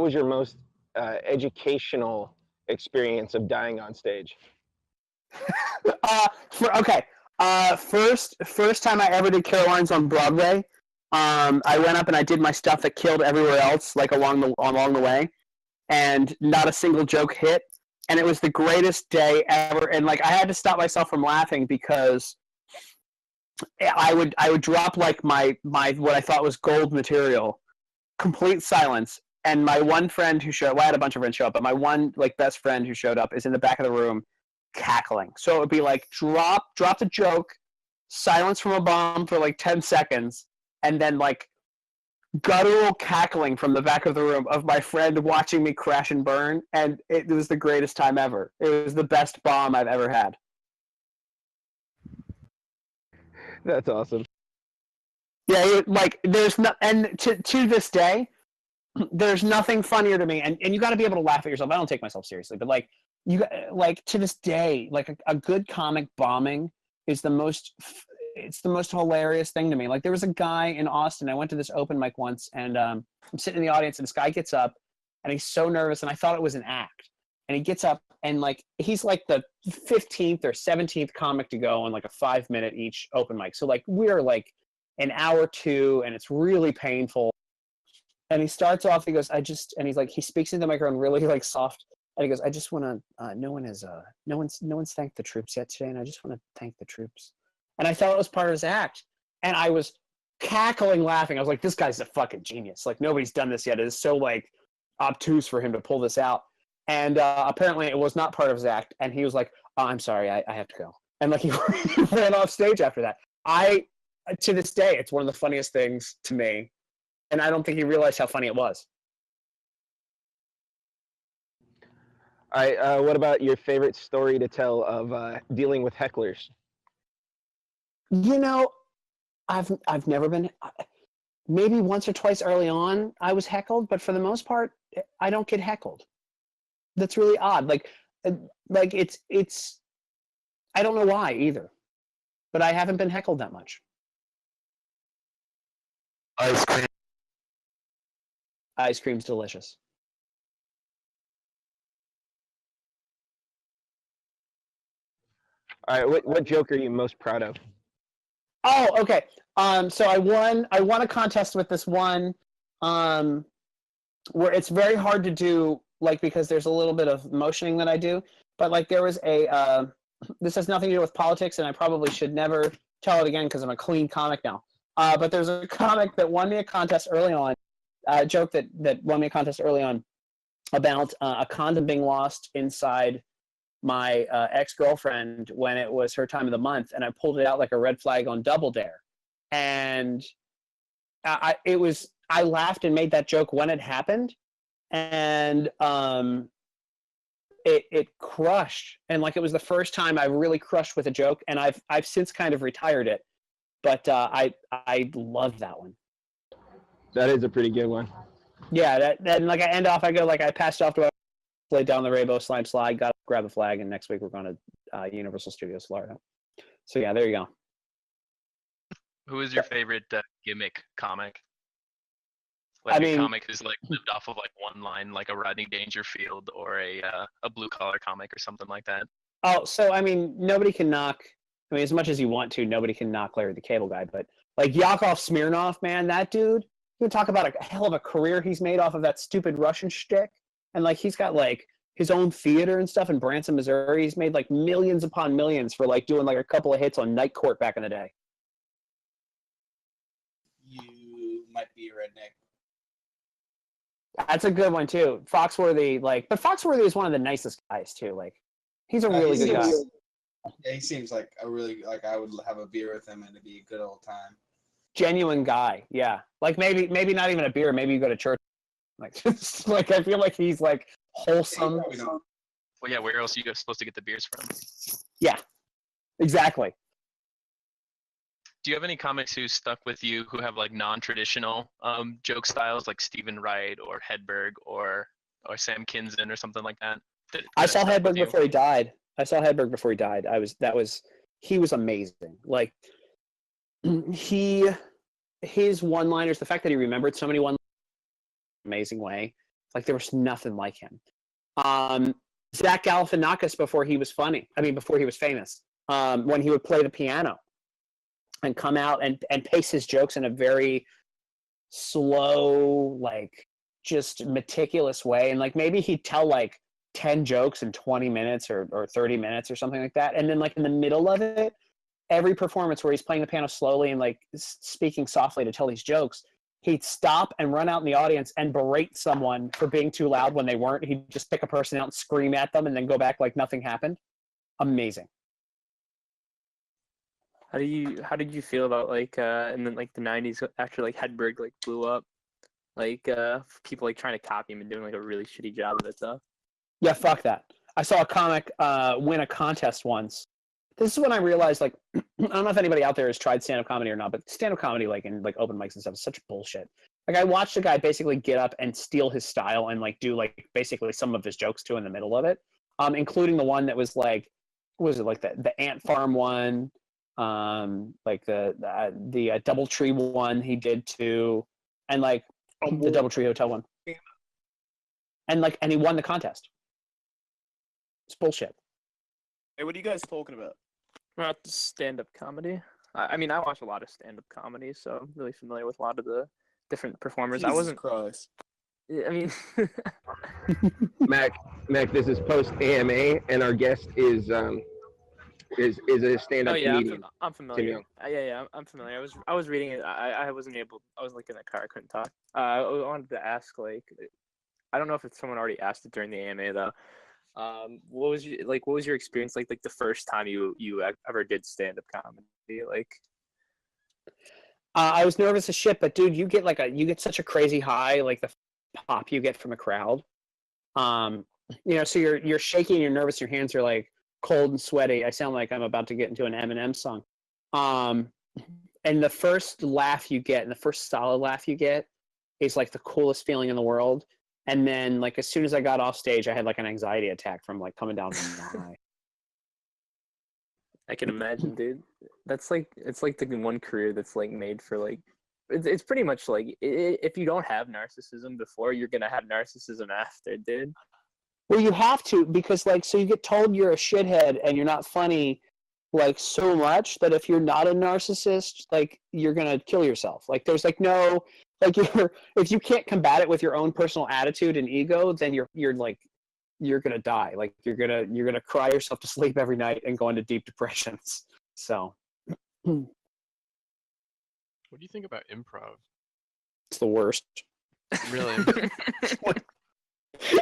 was your most educational experience of dying on stage? First time I ever did Carolines on Broadway. I went up and I did my stuff that killed everywhere else, like along the way, and not a single joke hit. And it was the greatest day ever. And like I had to stop myself from laughing because I would drop like my what I thought was gold material, complete silence. And my one friend who showed, well, I had a bunch of friends show up, but my one like best friend who showed up is in the back of the room cackling. So it would be like drop the joke, silence from a bomb for like 10 seconds, and then like guttural cackling from the back of the room of my friend watching me crash and burn. And it was the greatest time ever. It was the best bomb I've ever had. That's awesome. Yeah, like there's no, and to this day, there's nothing funnier to me. And you got to be able to laugh at yourself. I don't take myself seriously, but like like to this day, like a good comic bombing is the most hilarious thing to me. Like there was a guy in Austin. I went to this open mic once, and I'm sitting in the audience, and this guy gets up, and he's so nervous, and I thought it was an act. And he gets up, and like he's like the 15th or 17th comic to go on like a 5-minute each open mic. So like we're like an hour 2, and it's really painful. And he starts off, he goes, and he's like, he speaks into the microphone really like soft, and he goes, I just want to, no one's thanked the troops yet today, and I just want to thank the troops. And I thought it was part of his act, and I was cackling laughing. I was like, this guy's a fucking genius. Like nobody's done this yet. It is so like obtuse for him to pull this out. And apparently it was not part of his act. And he was like, oh, I'm sorry, I have to go. And like he ran off stage after that. To this day, it's one of the funniest things to me. And I don't think he realized how funny it was. All right, what about your favorite story to tell of dealing with hecklers? You know, I've never been, maybe once or twice early on I was heckled, but for the most part, I don't get heckled. That's really odd. Like it's, I don't know why either, but I haven't been heckled that much. Ice cream. Ice cream's delicious. All right, what joke are you most proud of? Oh, okay. So I won a contest with this one, where it's very hard to do, like, because there's a little bit of motioning that I do, but like there was this has nothing to do with politics, and I probably should never tell it again because I'm a clean comic now. But there's a comic that won me a contest early on, a joke that won me a contest early on about a condom being lost inside my ex-girlfriend when it was her time of the month, and I pulled it out like a red flag on Double Dare. And I laughed and made that joke when it happened, and it crushed. And like it was the first time I really crushed with a joke, and I've since kind of retired it. But I love that one. That is a pretty good one. Yeah, then like I end off, I go like I passed off to laid down the rainbow slime slide, got up, grab the flag, and next week we're going to Universal Studios Florida. So yeah, there you go. Who is your favorite gimmick comic? Like a comic who's like lived off of like one line, like a Rodney Dangerfield or a blue collar comic or something like that. Oh, so I mean, nobody can knock. I mean, as much as you want to, nobody can knock Larry the Cable Guy. But like Yakov Smirnoff, man, that dude. You talk about a hell of a career he's made off of that stupid Russian shtick. And like he's got like his own theater and stuff in Branson, Missouri. He's made like millions upon millions for like doing like a couple of hits on Night Court back in the day. You might be a redneck. That's a good one too. Foxworthy, but Foxworthy is one of the nicest guys too. Like he's a really good guy. Yeah, he seems like a really I would have a beer with him and it'd be a good old time. Genuine guy, yeah. Like maybe not even a beer. Maybe you go to church. Like, like I feel like he's like wholesome. Well, yeah, where else are you guys supposed to get the beers from? Yeah, exactly. Do you have any comics who stuck with you who have like non-traditional joke styles, like Stephen Wright or Hedberg or Sam Kinison or something like that? I saw Hedberg before he died. He was amazing. Like his one-liners, the fact that he remembered so many one amazing way. Like there was nothing like him. Zach Galifianakis before he was famous. When he would play the piano and come out and pace his jokes in a very slow, like just meticulous way. And like maybe he'd tell like 10 jokes in 20 minutes or 30 minutes or something like that. And then like in the middle of it, every performance where he's playing the piano slowly and like speaking softly to tell these jokes, he'd stop and run out in the audience and berate someone for being too loud when they weren't. He'd just pick a person out and scream at them and then go back like nothing happened. Amazing. How did you feel about like in the, like the 90s after like Hedberg like blew up, like people like trying to copy him and doing like a really shitty job of it though? Yeah, fuck that. I saw a comic win a contest once. This is when I realized, like, I don't know if anybody out there has tried stand-up comedy or not, but stand-up comedy, like in like open mics and stuff, is such bullshit. Like I watched a guy basically get up and steal his style and like do like basically some of his jokes too in the middle of it, including the one that was like, what was it, like the ant farm one, like the DoubleTree one he did too, and like the DoubleTree Hotel one, and he won the contest. It's bullshit. Hey, what are you guys talking about? About stand-up comedy. I mean, I watch a lot of stand-up comedy, so I'm really familiar with a lot of the different performers. Jesus I wasn't. Christ. I mean, Mac, this is post AMA, and our guest is a stand-up oh yeah, comedian. I'm familiar. Yeah, I'm familiar. I was reading it. I wasn't able. I was like in the car. I couldn't talk. I wanted to ask, like, I don't know if someone already asked it during the AMA though. What was your experience like the first time you ever did stand-up comedy? Like, I was nervous as shit, but dude, you get such a crazy high, like the pop you get from a crowd. So you're shaking, you're nervous, your hands are like cold and sweaty. I sound like I'm about to get into an Eminem song. And the first laugh you get, and the first solid laugh you get, is like the coolest feeling in the world. And then, like, as soon as I got off stage, I had like an anxiety attack from like coming down from the high. I can imagine, dude. It's like the one career that's like made for like. It's pretty much like if you don't have narcissism before, you're gonna have narcissism after, dude. Well, you have to, because like, so you get told you're a shithead and you're not funny, like so much that if you're not a narcissist, like you're gonna kill yourself. Like there's like no. Like if you can't combat it with your own personal attitude and ego, then you're gonna die. Like you're gonna cry yourself to sleep every night and go into deep depressions. So, what do you think about improv? It's the worst. Really?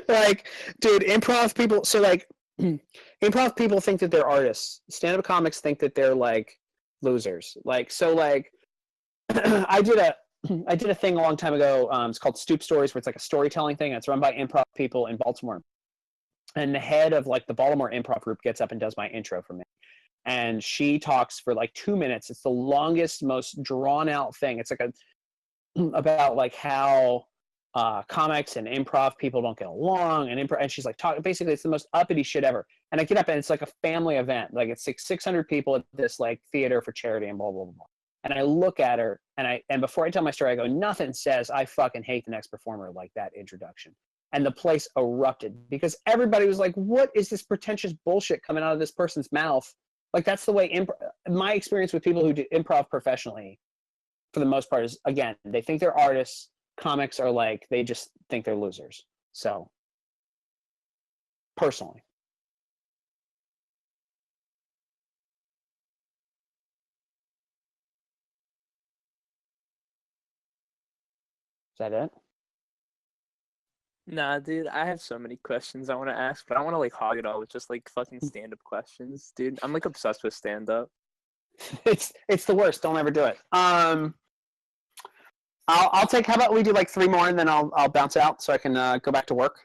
Like, dude, improv people. So like, improv people think that they're artists. Stand-up comics think that they're like losers. Like so, like I did a thing a long time ago. It's called Stoop Stories, where it's like a storytelling thing. It's run by improv people in Baltimore. And the head of like the Baltimore improv group gets up and does my intro for me. And she talks for like 2 minutes. It's the longest, most drawn out thing. It's like about like how comics and improv people don't get along, and she's like basically it's the most uppity shit ever. And I get up and it's like a family event. Like it's like 600 people at this like theater for charity and blah, blah, blah. And I look at her, and before I tell my story, I go, nothing says I fucking hate the next performer like that introduction. And the place erupted because everybody was like, what is this pretentious bullshit coming out of this person's mouth? Like, that's the way my experience with people who do improv professionally, for the most part, is, again, they think they're artists. Comics are like, they just think they're losers. So, personally. Is that it? Nah, dude, I have so many questions I want to ask, but I want to like hog it all with just like fucking stand-up questions, dude. I'm like obsessed with stand-up. It's the worst. Don't ever do it. I'll take. How about we do like 3 more and then I'll bounce out so I can go back to work.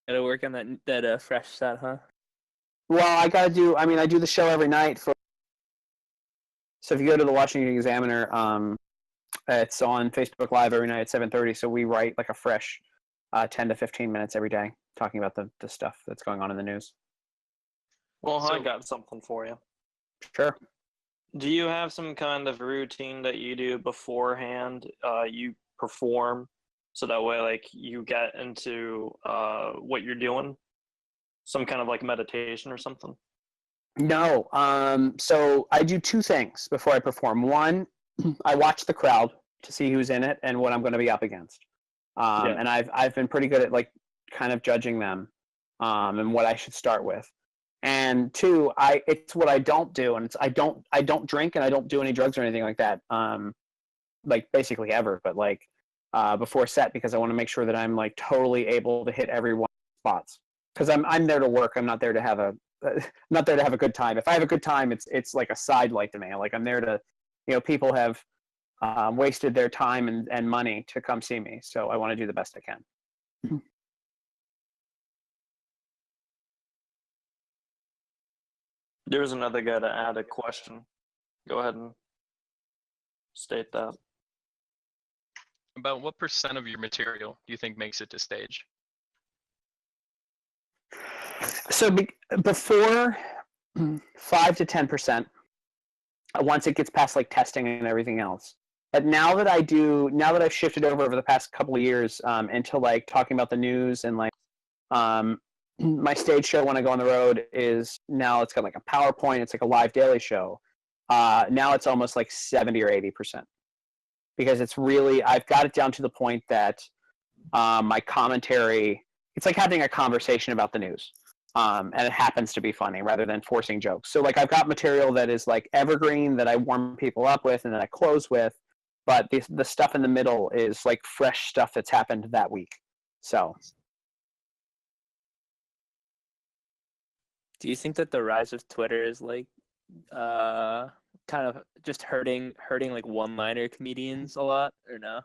Gotta work on that fresh set, huh? Well, I do the show every night for. So if you go to the Washington Examiner, it's on Facebook Live every night at 7:30. So we write like a fresh 10 to 15 minutes every day talking about the stuff that's going on in the news. Well, I So- got something for you. Sure. Do you have some kind of routine that you do beforehand? You perform, so that way, like, you get into what you're doing. Some kind of like meditation or something. No. So I do two things before I perform. One, I watch the crowd to see who's in it and what I'm going to be up against. Yeah. And I've been pretty good at like kind of judging them, and what I should start with. And two, it's what I don't do, and I don't drink and I don't do any drugs or anything like that. Like basically ever, but like before set, because I want to make sure that I'm like totally able to hit every one of the spots. Because I'm there to work. I'm not there to have a good time. If I have a good time, it's like a sidelight to me. Like I'm there to, people have wasted their time and money to come see me, so I want to do the best I can. There was another guy to add a question. Go ahead and state that. About what % of your material do you think makes it to stage? So before 5 to 10%, once it gets past like testing and everything else. But now that I've shifted over the past couple of years into like talking about the news and like my stage show when I go on the road is now it's got like a PowerPoint. It's like a live daily show. Now it's almost like 70 or 80%, because it's really, I've got it down to the point that my commentary, it's like having a conversation about the news. And it happens to be funny rather than forcing jokes. So like I've got material that is like evergreen that I warm people up with and then I close with, but the stuff in the middle is like fresh stuff that's happened that week. So. Do you think that the rise of Twitter is like kind of just hurting like one-liner comedians a lot, or no?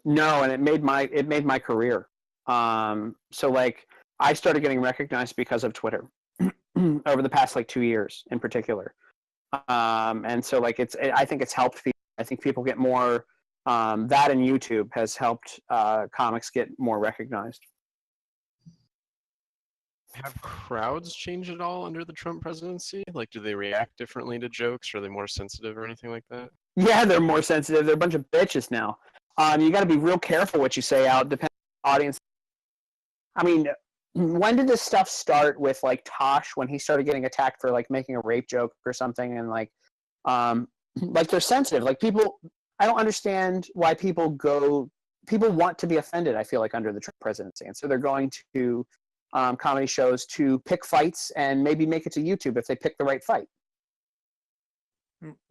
No, and it made my career. So like I started getting recognized because of Twitter over the past like 2 years in particular. And so like I think it's helped people. I think people get more, that and YouTube has helped comics get more recognized. Have crowds changed at all under the Trump presidency? Like, do they react differently to jokes? Are they more sensitive or anything like that? Yeah, they're more sensitive. They're a bunch of bitches now. You got to be real careful what you say out, depending on the audience. I mean, when did this stuff start with like Tosh, when he started getting attacked for like making a rape joke or something, and like they're sensitive. Like people, I don't understand why people want to be offended, I feel like, under the Trump presidency, and so they're going to comedy shows to pick fights and maybe make it to YouTube if they pick the right fight.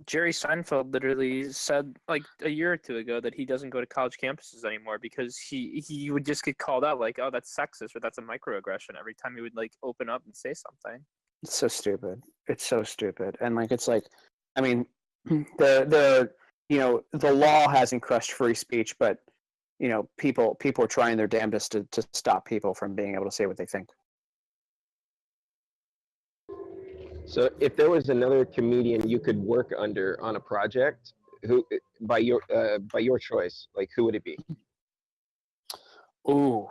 Jerry Seinfeld literally said like a year or two ago that he doesn't go to college campuses anymore because he would just get called out like, oh, that's sexist or that's a microaggression every time he would like open up and say something. It's so stupid. It's so stupid. And like, it's like, I mean, the law hasn't crushed free speech, but people are trying their damnedest to stop people from being able to say what they think. So if there was another comedian you could work under on a project, who by your choice, like who would it be? Ooh.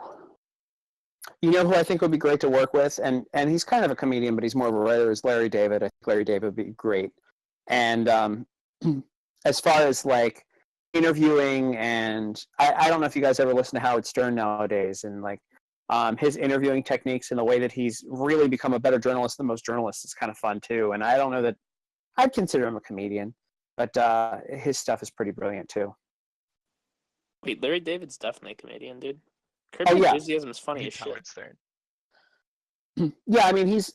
You know who I think would be great to work with, and he's kind of a comedian, but he's more of a writer, is Larry David. I think Larry David would be great. And as far as like interviewing, and I don't know if you guys ever listen to Howard Stern nowadays, and like his interviewing techniques and the way that he's really become a better journalist than most journalists is kind of fun too. And I don't know that I'd consider him a comedian, but his stuff is pretty brilliant too. Wait, Larry David's definitely a comedian, dude. Curb Oh, yeah. Enthusiasm is funny as shit. Howard Stern. Yeah, I mean he's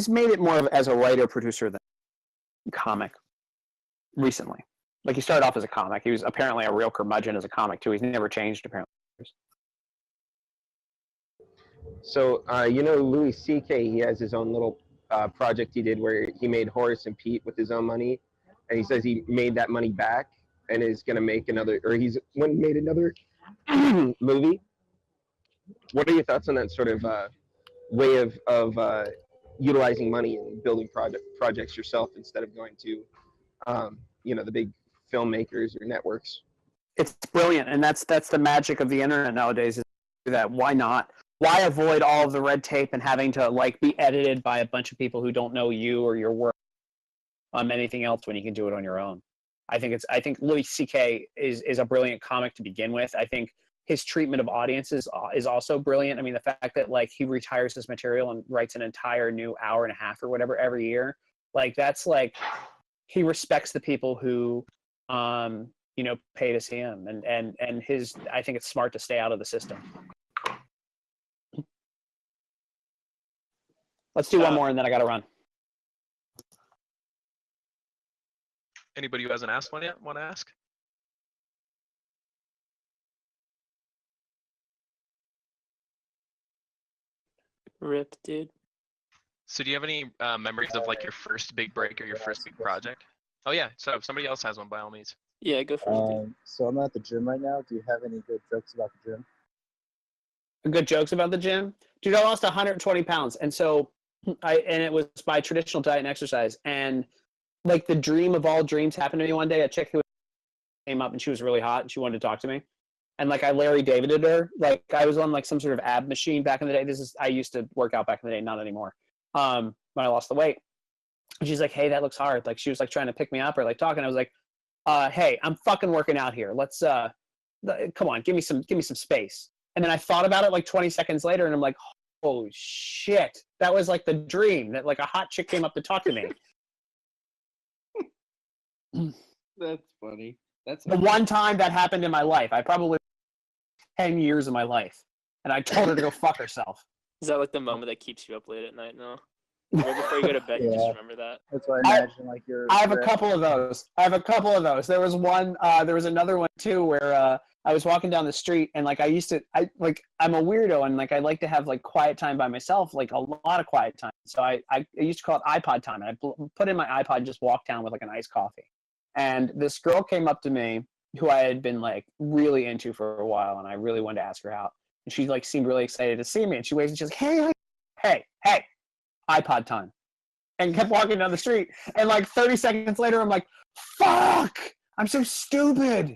made it more of as a writer producer than comic recently. Like he started off as a comic. He was apparently a real curmudgeon as a comic too. He's never changed apparently. So Louis C.K. he has his own little project he did where he made Horace and Pete with his own money, and he says he made that money back and is going to make another, or he's made another movie. What are your thoughts on that sort of way of utilizing money and building projects yourself instead of going to, the big filmmakers or networks? It's brilliant, and that's the magic of the internet nowadays. Is that why not? Why avoid all of the red tape and having to like be edited by a bunch of people who don't know you or your work anything else when you can do it on your own? I think Louis C.K. is a brilliant comic to begin with. I think his treatment of audiences is also brilliant. I mean, the fact that like he retires his material and writes an entire new hour and a half or whatever every year, like that's like he respects the people who pay to see him, and his, I think it's smart to stay out of the system. Let's do one more and then I gotta run. Anybody who hasn't asked one yet want to ask? Rip, dude. So do you have any memories of like your first big break or your first big project? Oh yeah, so if somebody else has one, by all means. Yeah, go for it. Dude. So I'm at the gym right now. Do you have any good jokes about the gym? Good jokes about the gym? Dude, I lost 120 pounds. And so and it was by traditional diet and exercise. And like the dream of all dreams happened to me one day. A chick who came up and she was really hot and she wanted to talk to me. And like I Larry Davided her. Like I was on like some sort of ab machine back in the day. I used to work out back in the day, not anymore. When I lost the weight. And she's like, hey, that looks hard. Like she was like trying to pick me up or like talking. I was like, hey, I'm fucking working out here. Let's come on, give me some space. And then I thought about it like 20 seconds later and I'm like, oh shit. That was like the dream that like a hot chick came up to talk to me. That's funny. That's the one time that happened in my life. I probably 10 years of my life. And I told her to go fuck herself. Is that like the moment that keeps you up late at night now? Right before you go to bed, you just remember that. That's what I imagine. Like you're. I have a couple of those. There was one. There was another one too where I was walking down the street and like I'm a weirdo and like I like to have like quiet time by myself, like a lot of quiet time. So I used to call it iPod time, and I put in my iPod and just walk down with like an iced coffee. And this girl came up to me who I had been like really into for a while, and I really wanted to ask her out. And she like seemed really excited to see me, and she waves and she's like, hey, iPod time, and kept walking down the street. And like 30 seconds later, I'm like, fuck, I'm so stupid.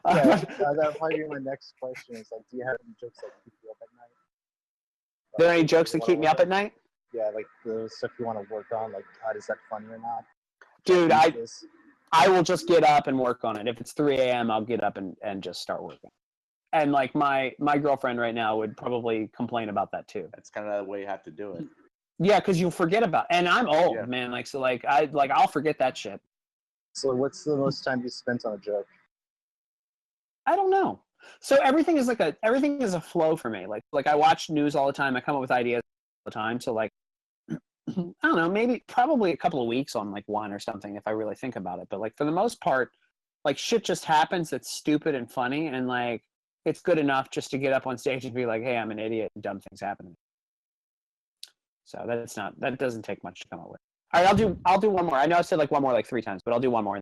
That'll probably be my next question. Is like, do you have any jokes that keep you up at night? Are there any jokes that keep me up at night? Yeah, like the stuff you want to work on. Like, is that funny or not? Dude, I will just get up and work on it. If it's 3 a.m., I'll get up and just start working. And like my girlfriend right now would probably complain about that too. That's kind of the way you have to do it. Yeah, because you'll forget about. And I'm old, man. Like so, I'll forget that shit. So, what's the most time you spent on a joke? I don't know. So everything is a flow for me. Like I watch news all the time. I come up with ideas all the time. So like, I don't know, probably a couple of weeks on like one or something if I really think about it. But like for the most part, like shit just happens that's stupid and funny, and like it's good enough just to get up on stage and be like, hey, I'm an idiot and dumb things happen to me. So that doesn't take much to come up with. All right, I'll do one more. I know I said like one more like 3 times, but I'll do one more.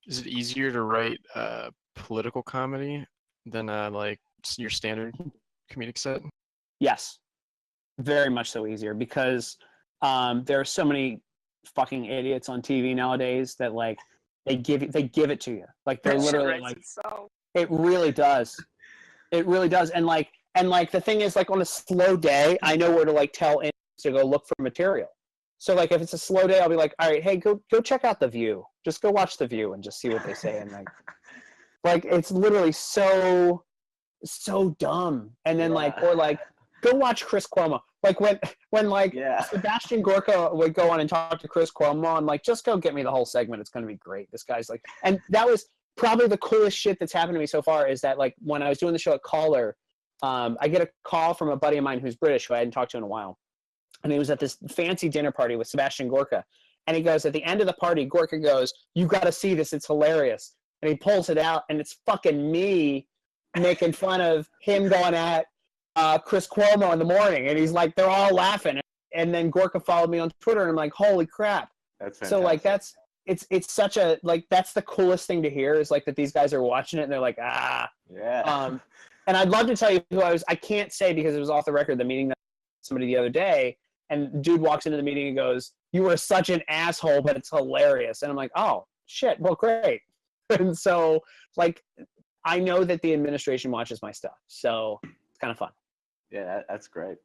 Is it easier to write political comedy than like your standard comedic set? Yes, very much so easier because there are so many fucking idiots on TV nowadays that like they give it to you. Like they're literally like it really does. It really does. And like the thing is like on a slow day, I know where to like tell interns to go look for material. So like if it's a slow day, I'll be like, all right, hey, go check out The View. Just go watch The View and just see what they say. And like it's literally so dumb. And then or go watch Chris Cuomo. Like when Sebastian Gorka would go on and talk to Chris Cuomo, I'm like, just go get me the whole segment. It's going to be great. This guy's like, and that was probably the coolest shit that's happened to me so far is that like when I was doing the show at Caller, I get a call from a buddy of mine who's British who I hadn't talked to in a while. And he was at this fancy dinner party with Sebastian Gorka. And he goes, at the end of the party, Gorka goes, you got to see this. It's hilarious. And he pulls it out, and it's fucking me making fun of him going at Chris Cuomo in the morning. And he's like, they're all laughing. And then Gorka followed me on Twitter, and I'm like, holy crap. That's fantastic. So, like, it's such a like that's the coolest thing to hear is like that these guys are watching it and they're like Yeah. And I'd love to tell you who I can't say because it was off the record, the meeting that somebody the other day, and dude walks into the meeting and goes, "You were such an asshole, but it's hilarious." And I'm like, "Oh, shit. Well, great." And so, like, I know that the administration watches my stuff. So it's kind of fun. Yeah, that's great.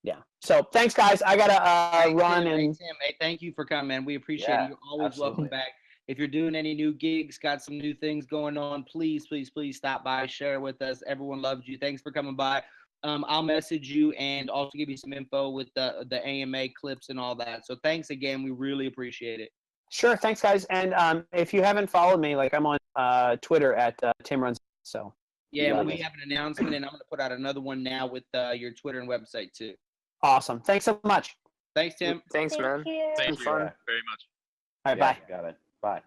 Yeah. So thanks, guys. I got to run Tim, and. hey, Tim, hey, thank you for coming, man. We appreciate Yeah, it. You're always absolutely. welcome back. If you're doing any new gigs, got some new things going on, please stop by, share with us. Everyone loves you. Thanks for coming by. I'll message you and also give you some info with the AMA clips and all that. So thanks again. We really appreciate it. Sure. Thanks, guys. And if you haven't followed me, like I'm on Twitter at Tim Runs. So. Yeah, we have an announcement, and I'm going to put out another one now with your Twitter and website too. Awesome. Thanks so much. Thanks, Tim. Thanks, man. Thank you Fun. very much. All right. Yeah, Bye. got it. Bye.